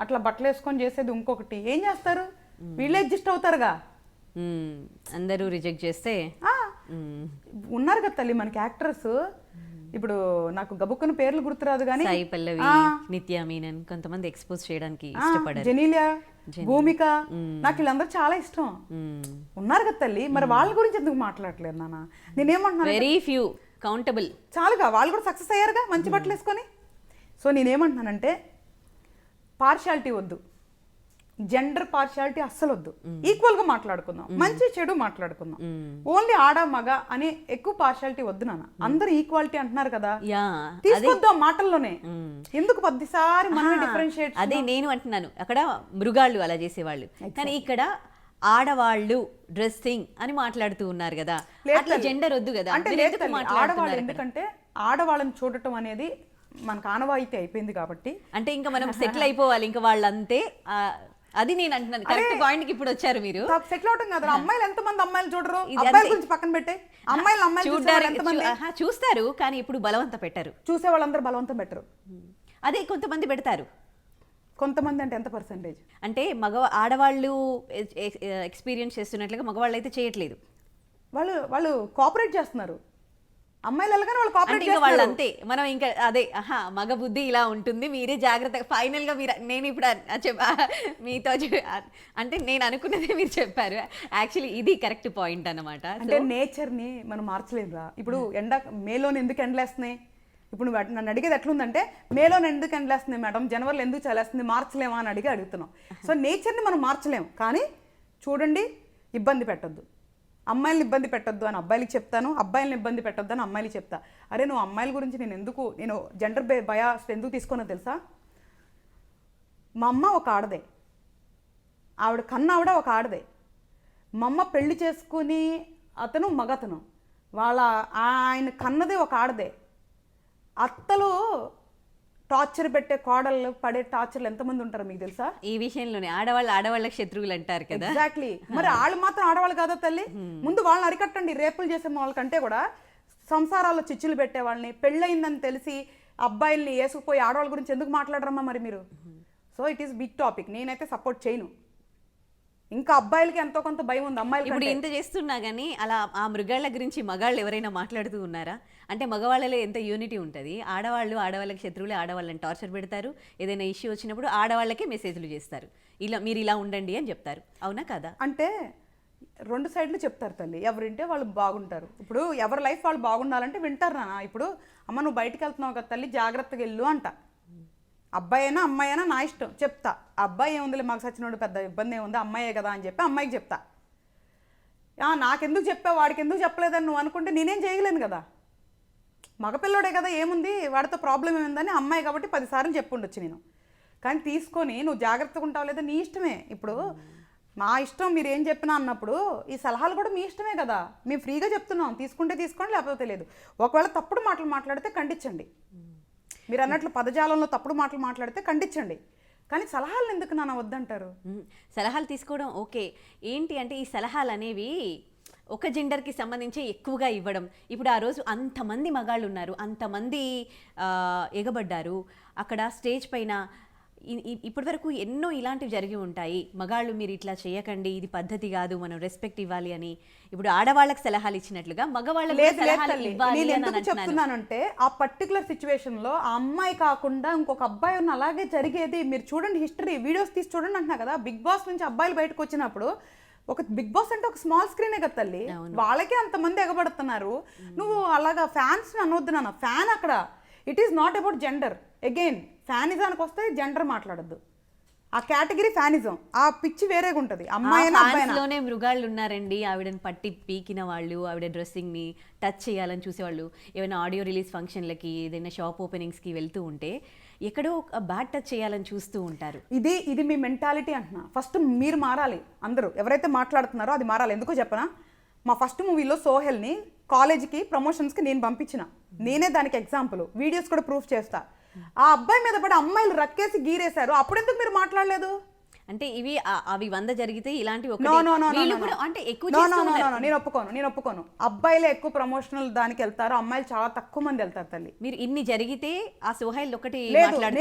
అట్లా బట్టలు వేసుకొని చేసేది, ఇంకొకటి ఏం చేస్తారు? వీళ్ళే అడ్జస్ట్ అవుతారుగా. అందరూ రిజెక్ట్ చేస్తే ఉన్నారు కదా తల్లి మనకి యాక్టర్స్. ఇప్పుడు నాకు గబుక్కున పేర్లు గుర్తురాదు కానీ సాయి పల్లవి, నిత్య మీనన్ కొంతమంది ఎక్స్పోజ్ చేయడానికి ఇష్టపడారు. జెనీలియా, భూమిక, నాకు వీళ్ళందరూ చాలా ఇష్టం ఉన్నారు కదా తల్లి. మరి వాళ్ళ గురించి ఎందుకు మాట్లాడలేదు నాన్న? నేనేమంటున్నా, వెరీ ఫ్యూ కౌంటబుల్ చాలుగా, వాళ్ళు కూడా సక్సెస్ అయ్యారుగా మంచి బట్టలు వేసుకొని. సో నేనేమంటున్నానంటే పార్షియాలిటీ వద్దు, జెండర్ పార్షియాలిటీ అస్సలు వద్దు. ఈక్వల్ గా మాట్లాడుకుందాం, మంచి చెడు మాట్లాడుకుందాం. ఓన్లీ ఆడ మగ అని ఎక్కువ పార్షియాలిటీ వద్దు నాన్న. అందరు ఈక్వాలిటీ అంటున్నారు కదా, తీసుకొద్దాం మాటల్లోనే. ఎందుకు పదిసారి మనమే డిఫరెన్షియేట్? అదే నేను అంటున్నాను, అక్కడ మృగాళ్ళు అలా చేసేవాళ్ళు, కానీ ఇక్కడ ఆడవాళ్ళు డ్రెస్సింగ్ అని మాట్లాడుతూ ఉన్నారు కదా, అట్లా జెండర్ వద్దు కదా. అంటే ఆడవాళ్ళు ఎందుకంటే ఆడవాళ్ళని చూడటం అనేది మనకు ఆనవాయితీ అయిపోయింది కాబట్టి, అంటే ఇంకా మనం సెటిల్ అయిపోవాలి, ఇంకా వాళ్ళు అంతే. అది నేను అంటున్నాను, కరెక్ట్ పాయింట్ కి ఇప్పుడు వచ్చారు మీరు. సెటిల్ అవటం కదా. అమ్మాయిలు ఎంతమంది అమ్మాయిలు చూడరు? అబ్బాయిల గురించి పక్కన పెట్టే, అమ్మాయిలు చూస్తారు కానీ ఇప్పుడు బలవంతం పెట్టారు. చూసే వాళ్ళందరూ బలవంతం పెట్టరు. అదే కొంతమంది పెడతారు. కొంతమంది అంటే ఎంత పర్సెంటేజ్? అంటే ఆడవాళ్ళు ఎక్స్పీరియన్స్ చేస్తున్నట్లుగా మగవాళ్ళు అయితే చేయట్లేదు. వాళ్ళు కోఆపరేట్ చేస్తున్నారు. అమ్మాయిలు వెళ్ళగానే వాళ్ళు కోఆపరేట్ చేస్తున్నారు. వాళ్ళు అంతే. మనం ఇంకా అదే మగ బుద్ధి ఇలా ఉంటుంది, మీరే జాగ్రత్తగా. ఫైనల్ గా మీరు, నేను ఇప్పుడు మీతో అంటే నేను అనుకున్నదే మీరు చెప్పారు. యాక్చువల్లీ ఇది కరెక్ట్ పాయింట్ అన్నమాట. అంటే నేచర్ ని మనం మార్చలేదురా. ఇప్పుడు మేలోని ఎందుకు ఎండలేస్తున్నాయి? ఇప్పుడు నువ్వు నన్ను అడిగేది ఎట్లుందంటే, మేలోని ఎందుకు ఎండలేస్తున్నాయి మేడం, జనవరిలో ఎందుకు చలేస్తుంది, మార్చలేమా అని అడుగుతున్నాం. సో నేచర్ని మనం మార్చలేము, కానీ చూడండి, ఇబ్బంది పెట్టద్దు, అమ్మాయిలను ఇబ్బంది పెట్టొద్దు అని అబ్బాయిలకి చెప్తాను, అబ్బాయిలను ఇబ్బంది పెట్టొద్దు అని అమ్మాయిలకి చెప్తా. అరే నువ్వు అమ్మాయిల గురించి నేను జెండర్ బయాస్ ఎందుకు తీసుకున్నా తెలుసా? మా అమ్మ ఒక ఆడదే, ఆవిడ కన్నావిడ ఒక ఆడదే. మా అమ్మ పెళ్లి చేసుకుని అతను మగతను, ఆయన కన్నదే ఒక ఆడదే. అత్తలు టార్చర్ పెట్టే, కోడళ్ళు పడే టార్చర్లు ఎంతమంది ఉంటారు మీకు తెలుసా? ఈ విషయంలోనే ఆడవాళ్ళకి శత్రువులు అంటారు కదా. ఎగ్జాక్ట్లీ. మరి వాళ్ళు మాత్రం ఆడవాళ్ళు కాదా తల్లి? ముందు వాళ్ళని అరికట్టండి. రేపులు చేసే వాళ్ళకంటే కూడా సంసారాల్లో చిచ్చులు పెట్టే వాళ్ళని, పెళ్ళయిందని తెలిసి అబ్బాయిల్ని వేసుకుపోయి ఆడవాళ్ళ గురించి ఎందుకు మాట్లాడరమ్మా మరి మీరు? So it is big topic. నేనైతే సపోర్ట్ చేయను. ఇంకా అబ్బాయిలకి ఎంతో కొంత భయం ఉంది అమ్మాయిలకి. ఇప్పుడు ఎంత చేస్తున్నా కానీ అలా ఆ మృగాళ్ళ గురించి మగాళ్ళు ఎవరైనా మాట్లాడుతూ ఉన్నారా? అంటే మగవాళ్ళలో ఎంత యూనిటీ ఉంటుంది. ఆడవాళ్ళకి శత్రువులే ఆడవాళ్ళని టార్చర్ పెడతారు. ఏదైనా ఇష్యూ వచ్చినప్పుడు ఆడవాళ్ళకే మెసేజ్లు చేస్తారు, మీరు ఇలా ఉండండి అని చెప్తారు. అవునా కదా? అంటే రెండు సైడ్లు చెప్తారు తల్లి, ఎవరింటే వాళ్ళు బాగుంటారు. ఇప్పుడు ఎవరి లైఫ్ వాళ్ళు బాగుండాలంటే వింటారు నాన్న. ఇప్పుడు అమ్మ నువ్వు బయటికి వెళ్తున్నావు కదా తల్లి, జాగ్రత్తగా వెళ్ళు అంట. అబ్బాయి అయినా అమ్మాయి అయినా నా ఇష్టం, చెప్తా. అబ్బాయి ఏముందిలే మాకు సచ్చినోడు, పెద్ద ఇబ్బంది ఏముంది, అమ్మాయే కదా అని చెప్పి అమ్మాయికి చెప్తా. నాకెందుకు చెప్పావు వాడికి ఎందుకు చెప్పలేదని నువ్వు అనుకుంటే నేనేం చేయలేను కదా. మగపిల్లోడే కదా, ఏముంది వాడితో ప్రాబ్లం ఏముందని, అమ్మాయి కాబట్టి 10 సార్లు చెప్పుండొచ్చు నేను. కానీ తీసుకొని నువ్వు జాగ్రత్తగా ఉంటావు లేదా నీ ఇష్టమే. ఇప్పుడు మా ఇష్టం మీరు ఏం చెప్పినా అన్నప్పుడు ఈ సలహాలు కూడా మీ ఇష్టమే కదా. మేము ఫ్రీగా చెప్తున్నాం, తీసుకుంటే తీసుకోండి లేకపోతే లేదు. ఒకవేళ తప్పుడు మాటలు మాట్లాడితే ఖండించండి, మీరు అన్నట్లు పదజాలంలో తప్పుడు మాటలు మాట్లాడితే ఖండించండి. కానీ సలహాలు ఎందుకు నాన్న వద్దంటారు? సలహాలు తీసుకోవడం ఓకే. ఏంటి అంటే ఈ సలహాలు అనేవి ఒక జెండర్కి సంబంధించి ఎక్కువగా ఇవ్వడం. ఇప్పుడు ఆ రోజు అంతమంది మగాళ్ళు ఉన్నారు, అంతమంది ఎగబడ్డారు అక్కడ స్టేజ్ పైన. ఇప్పటి వరకు ఎన్నో ఇలాంటివి జరిగి ఉంటాయి. మగాళ్ళు మీరు ఇట్లా చేయకండి, ఇది పద్ధతి కాదు, మనం రెస్పెక్ట్ ఇవ్వాలి అని. ఇప్పుడు ఆడవాళ్ళకి సలహాలు ఇచ్చినట్లుగా మగవాళ్ళకి నేను ఎందుకు చెప్తున్నానంటే ఆ పర్టికులర్ సిచ్యువేషన్ లో ఆ అమ్మాయి కాకుండా ఇంకొక అబ్బాయి ఉన్న అలాగే జరిగేది. మీరు చూడండి, హిస్టరీ వీడియోస్ తీసి చూడండి అంటున్నా కదా. బిగ్ బాస్ నుంచి అబ్బాయిలు బయటకు వచ్చినప్పుడు, ఒక బిగ్ బాస్ అంటే ఒక స్మాల్ స్క్రీనే కదా తల్లి, వాళ్ళకే అంతమంది ఎగబడుతున్నారు. నువ్వు అలాగా ఫ్యాన్స్ అనొద్దు నాన్న. ఫ్యాన్ అక్కడ it is not about gender. Again ఫ్యానిజానికి వస్తే జెండర్ మాట్లాడద్దు. ఆ కేటగిరీ ఫ్యానిజం, ఆ పిచ్చి వేరేగా ఉంటుంది. అమ్మాయిలోనే మృగాళ్ళు ఉన్నారండి. ఆవిడని పట్టి పీకిన వాళ్ళు, ఆవిడ డ్రెస్సింగ్ ని టచ్ చేయాలని చూసేవాళ్ళు. ఏమైనా ఆడియో రిలీజ్ ఫంక్షన్లకి, ఏదైనా షాప్ ఓపెనింగ్స్ కి వెళ్తూ ఉంటే ఎక్కడో బ్యాడ్ టచ్ చేయాలని చూస్తూ ఉంటారు. ఇది మీ మెంటాలిటీ అంటున్నా. ఫస్ట్ మీరు మారాలి. అందరూ ఎవరైతే మాట్లాడుతున్నారో అది మారాలి. ఎందుకో చెప్పనా, మా ఫస్ట్ మూవీలో సోహెల్ని కాలేజీకి ప్రమోషన్స్కి నేను పంపించిన, నేనే దానికి ఎగ్జాంపుల్. వీడియోస్ కూడా ప్రూఫ్ చేస్తా. ఆ అబ్బాయి మీద పడి అమ్మాయిలు రక్కేసి గీరేశారు, అప్పుడెందుకు మీరు మాట్లాడలేదు? అంటే ఇవి అవి 100 జరిగితే ఇలాంటి నేను ఒప్పుకోను. అబ్బాయిలే ఎక్కువ ప్రమోషనల్ దానికి వెళ్తారు, అమ్మాయిలు చాలా తక్కువ మంది వెళ్తారు తల్లి. మీరు ఇన్ని జరిగితే ఆ సోహైల్ ఒకటి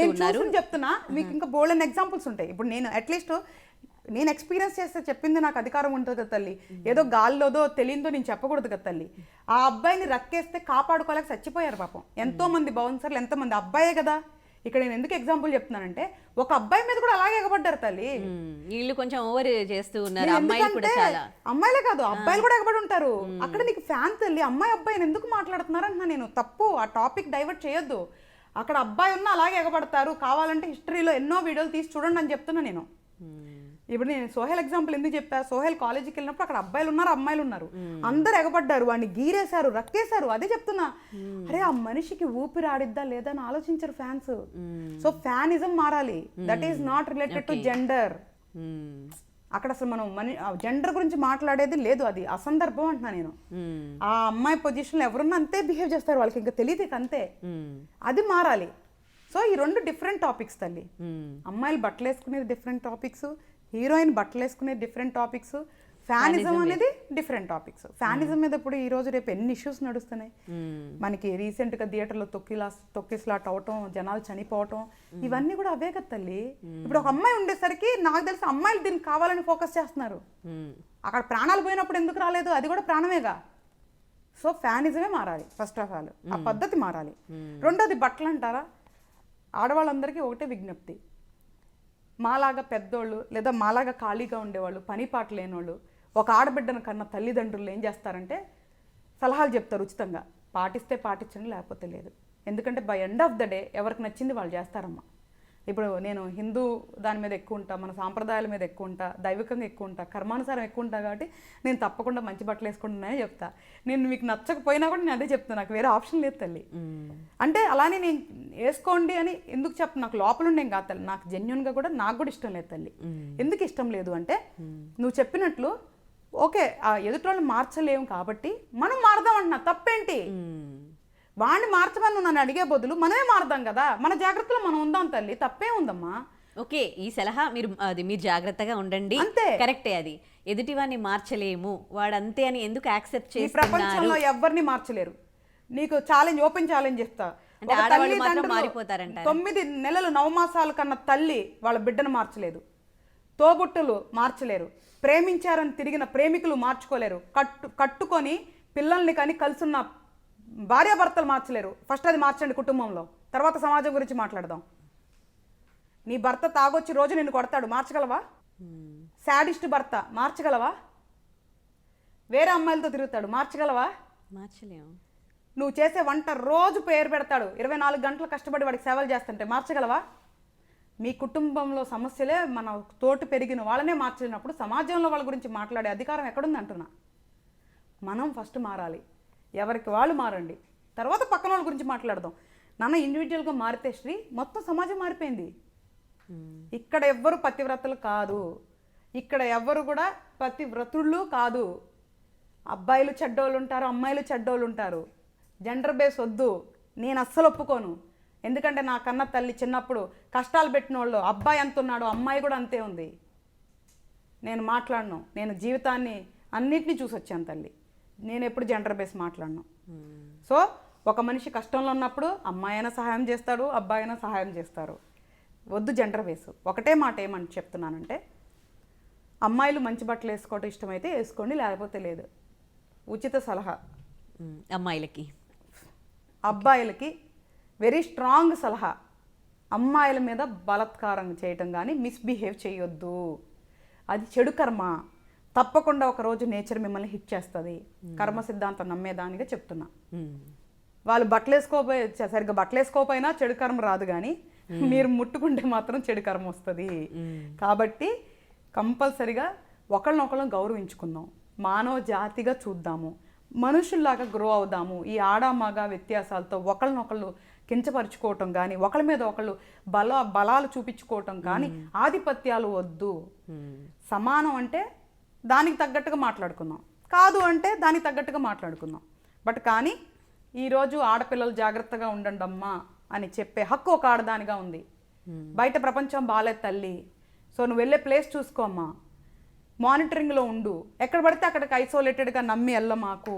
చెప్తున్నా, మీకు ఇంకా బోల్డెన్ ఎగ్జాంపుల్స్ ఉంటాయి. ఇప్పుడు నేను అట్లీస్ట్ నేను ఎక్స్పీరియన్స్ చేస్తే చెప్పింది నాకు అధికారం ఉంటుంది కదా తల్లి. ఏదో గాల్లోదో తెలియదో నేను చెప్పకూడదు కదా తల్లి. ఆ అబ్బాయిని రక్కేస్తే కాపాడుకోలేక చచ్చిపోయారు పాపం ఎంతో మంది బౌన్సర్లు, ఎంతమంది అబ్బాయే కదా. ఇక్కడ నేను ఎందుకు ఎగ్జాంపుల్ చెప్తున్నానంటే ఒక అబ్బాయి మీద కూడా అలాగే ఎగబడ్డారు తల్లి. వీళ్ళు కొంచెం ఓవర్ చేస్తూ ఉన్నారు. అమ్మాయిలే కాదు అబ్బాయిలు కూడా ఎగబడి ఉంటారు. అక్కడ నీకు ఫ్యాన్ తల్లి, అమ్మాయి అబ్బాయిని ఎందుకు మాట్లాడుతున్నారు అంటున్నా నేను. తప్పు, ఆ టాపిక్ డైవర్ట్ చేయొద్దు. అక్కడ అబ్బాయి ఉన్నా అలాగే ఎగబడతారు. కావాలంటే హిస్టరీలో ఎన్నో వీడియోలు తీసి చూడండి అని చెప్తున్నా నేను. ఇప్పుడు నేను సోహెల్ ఎగ్జాంపుల్ ఎందుకు చెప్పా, సోహెల్ కాలేజీకి వెళ్ళినప్పుడు అక్కడ అబ్బాయిలు ఉన్నారు, అమ్మాయిలు ఉన్నారు, అందరు ఎగబడ్డారు, వాడిని గీరేశారు, రక్కేశారు. అదే చెప్తున్నా. అరే ఆ మనిషికి ఊపిరి ఆడిద్దా లేదా అని ఆలోచించరు ఫ్యాన్స్. సో ఫ్యానిజం మారాలి. That is not related to gender. అక్కడ అసలు మనం జెండర్ గురించి మాట్లాడేది లేదు, అది అసందర్భం అంటున్నా నేను. ఆ అమ్మాయి పొజిషన్లో ఎవరున్నా అంతే బిహేవ్ చేస్తారు, వాళ్ళకి ఇంకా తెలియదు అంతే. అది మారాలి. సో ఈ 2 డిఫరెంట్ టాపిక్స్ తల్లి. అమ్మాయిలు బట్టలు వేసుకునేది డిఫరెంట్ టాపిక్స్, హీరోయిన్ బట్టలు వేసుకునేది డిఫరెంట్ టాపిక్స్, ఫ్యానిజం అనేది డిఫరెంట్ టాపిక్స్. ఫ్యానిజం మీద ఇప్పుడు ఈ రోజు రేపు ఎన్ని ఇష్యూస్ నడుస్తున్నాయి మనకి. రీసెంట్గా థియేటర్లో తొక్కిస్లాట్ అవటం, జనాలు చనిపోవటం, ఇవన్నీ కూడా అవే కదా తల్లి. ఇప్పుడు ఒక అమ్మాయి ఉండేసరికి నాకు తెలిసి అమ్మాయిలు దీనికి కావాలని ఫోకస్ చేస్తున్నారు. అక్కడ ప్రాణాలు పోయినప్పుడు ఎందుకు రాలేదు, అది కూడా ప్రాణమేగా. సో ఫ్యానిజమే మారాలి ఫస్ట్ ఆఫ్ ఆల్, ఆ పద్ధతి మారాలి. రెండోది బట్టలు అంటారా, ఆడవాళ్ళందరికీ ఒకటే విజ్ఞప్తి. మాలాగా పెద్దోళ్ళు లేదా మాలాగా ఖాళీగా ఉండేవాళ్ళు, పని పాట లేనివాళ్ళు, ఒక ఆడబిడ్డను కన్నా తల్లిదండ్రులు ఏం చేస్తారంటే సలహాలు చెప్తారు ఉచితంగా. పాటిస్తే పాటించండి, లేకపోతే లేదు. ఎందుకంటే by end of the day ఎవరికి నచ్చింది వాళ్ళు చేస్తారమ్మా. ఇప్పుడు నేను హిందూ దాని మీద ఎక్కువ ఉంటా, మన సాంప్రదాయాల మీద ఎక్కువ ఉంటా, దైవికంగా ఎక్కువ ఉంటా, కర్మానుసారం ఎక్కువ ఉంటా, కాబట్టి నేను తప్పకుండా మంచి బట్టలు వేసుకుంటున్నానే చెప్తా. నేను మీకు నచ్చకపోయినా కూడా నేను అదే చెప్తాను, నాకు వేరే ఆప్షన్ లేదు తల్లి. అంటే అలానే నేను వేసుకోండి అని ఎందుకు చెప్తాను, నాకు లోపల ఉండేం కాదు తల్లి, నాకు జెన్యున్గా కూడా నాకు కూడా ఇష్టం లేదు తల్లి. ఎందుకు ఇష్టం లేదు అంటే నువ్వు చెప్పినట్లు ఓకే ఆ ఎదుటి మార్చలేము కాబట్టి మనం మారదాం అంటున్నా, తప్పేంటి? వాడిని మార్చమని నన్ను అడిగే బదులు మనమే మారదాం కదా, మన జాగ్రత్తలో మనం ఉందాం తల్లి, తప్పే ఉందమ్మా. ఓకే, ఈ సలహా మీరు జాగ్రత్తగా ఉండండి, అంతే, కరెక్టే. అది ఎదుటివాడిని మార్చలేము, వాడు అంతే అని ఎందుకు యాక్సెప్ట్ చేసి ప్రపంచంలో ఎవరిని మార్చలేరు. నీకు ఛాలెంజ్, ఓపెన్ ఛాలెంజ్ చెప్తా. 9 నెలలు 9 మాసాల కన్నా తల్లి వాళ్ళ బిడ్డను మార్చలేదు, తోబుట్టులు మార్చలేరు, ప్రేమించారని తిరిగిన ప్రేమికులు మార్చుకోలేరు, కట్టుకొని పిల్లల్ని కానీ కలుసున్న భార్యాభర్తలు మార్చలేరు. ఫస్ట్ అది మార్చండి కుటుంబంలో, తర్వాత సమాజం గురించి మాట్లాడదాం. నీ భర్త తాగొచ్చి రోజు నిన్ను కొడతాడు, మార్చగలవా? శాడిస్ట్ భర్త మార్చగలవా? వేరే అమ్మాయిలతో తిరుగుతాడు, మార్చగలవా? మార్చలేము. నువ్వు చేసే వంట రోజు పేరు పెడతాడు, 24 గంటలు కష్టపడి వాడికి సేవలు చేస్తుంటే మార్చగలవా? మీ కుటుంబంలో సమస్యలే మన తోటి పెరిగిన వాళ్ళనే మార్చినప్పుడు సమాజంలో వాళ్ళ గురించి మాట్లాడే అధికారం ఎక్కడుంది అంటున్నా. మనం ఫస్ట్ మారాలి, ఎవరికి వాళ్ళు మారండి, తర్వాత పక్కన వాళ్ళ గురించి మాట్లాడదాం. నాన్న ఇండివిజువల్గా మారితే శ్రీ మొత్తం సమాజం మారిపోయింది. ఇక్కడ ఎవ్వరు పతివ్రతలు కాదు, ఇక్కడ ఎవ్వరు కూడా పతివ్రతుళ్ళు కాదు. అబ్బాయిలు చెడ్డోళ్ళు ఉంటారు, అమ్మాయిలు చెడ్డోళ్ళు ఉంటారు. జెండర్ బేస్ వద్దు, నేను అస్సలు ఒప్పుకోను. ఎందుకంటే నా కన్న తల్లి చిన్నప్పుడు కష్టాలు పెట్టిన వాళ్ళు అబ్బాయి ఎంత ఉన్నాడో అమ్మాయి కూడా అంతే ఉంది. నేను మాట్లాడను, నేను జీవితాన్ని అన్నిటినీ చూసి వచ్చాను తల్లి. నేను ఎప్పుడు జెండర్ బేస్ మాట్లాడను. సో ఒక మనిషి కష్టంలో ఉన్నప్పుడు అమ్మాయి అయినా సహాయం చేస్తాడు, అబ్బాయి అయినా సహాయం చేస్తారు. వద్దు జెండర్ బేస్. ఒకటే మాట ఏమని చెప్తున్నానంటే, అమ్మాయిలు మంచి బట్టలు వేసుకోవటం ఇష్టమైతే వేసుకోండి, లేకపోతే లేదు. ఉచిత సలహా అమ్మాయిలకి. అబ్బాయిలకి వెరీ స్ట్రాంగ్ సలహా, అమ్మాయిల మీద బలాత్కారం చేయటం కానీ మిస్బిహేవ్ చేయొద్దు. అది చెడు కర్మ. తప్పకుండా ఒకరోజు నేచర్ మిమ్మల్ని హిట్ చేస్తుంది. కర్మ సిద్ధాంతం నమ్మేదానిగా చెప్తున్నా. వాళ్ళు సరిగ్గా బట్టలు వేసుకోపోయినా చెడు కర్మ రాదు, కానీ మీరు ముట్టుకుంటే మాత్రం చెడు కర్మ వస్తుంది. కాబట్టి కంపల్సరిగా ఒకళ్ళనొకళ్ళం గౌరవించుకుందాం, మానవ జాతిగా చూద్దాము, మనుషుల్లాగా గ్రో అవుదాము. ఈ ఆడ మగ వ్యత్యాసాలతో ఒకళ్ళనొకళ్ళు కించపరుచుకోవటం కానీ, ఒకళ్ళ మీద ఒకళ్ళు బలాలు చూపించుకోవటం కానీ, ఆధిపత్యాలు వద్దు. సమానం అంటే దానికి తగ్గట్టుగా మాట్లాడుకుందాం, కాదు అంటే దానికి తగ్గట్టుగా మాట్లాడుకుందాం. బట్ కానీ ఈరోజు ఆడపిల్లలు జాగ్రత్తగా ఉండండి అమ్మా అని చెప్పే హక్కు ఒక ఆడదానిగా ఉంది. బయట ప్రపంచం బాలేదు తల్లి, సో నువ్వు వెళ్ళే ప్లేస్ చూసుకో అమ్మా, మానిటరింగ్లో ఉండు, ఎక్కడ పడితే అక్కడికి ఐసోలేటెడ్గా నమ్మి మాకు.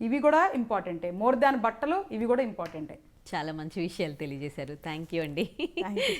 ఇవి కూడా ఇంపార్టెంటే, మోర్ దాన్ బట్టలు ఇవి కూడా ఇంపార్టెంటే. చాలా మంచి విషయాలు తెలియజేశారు. థ్యాంక్ యూ అండి. Thank you.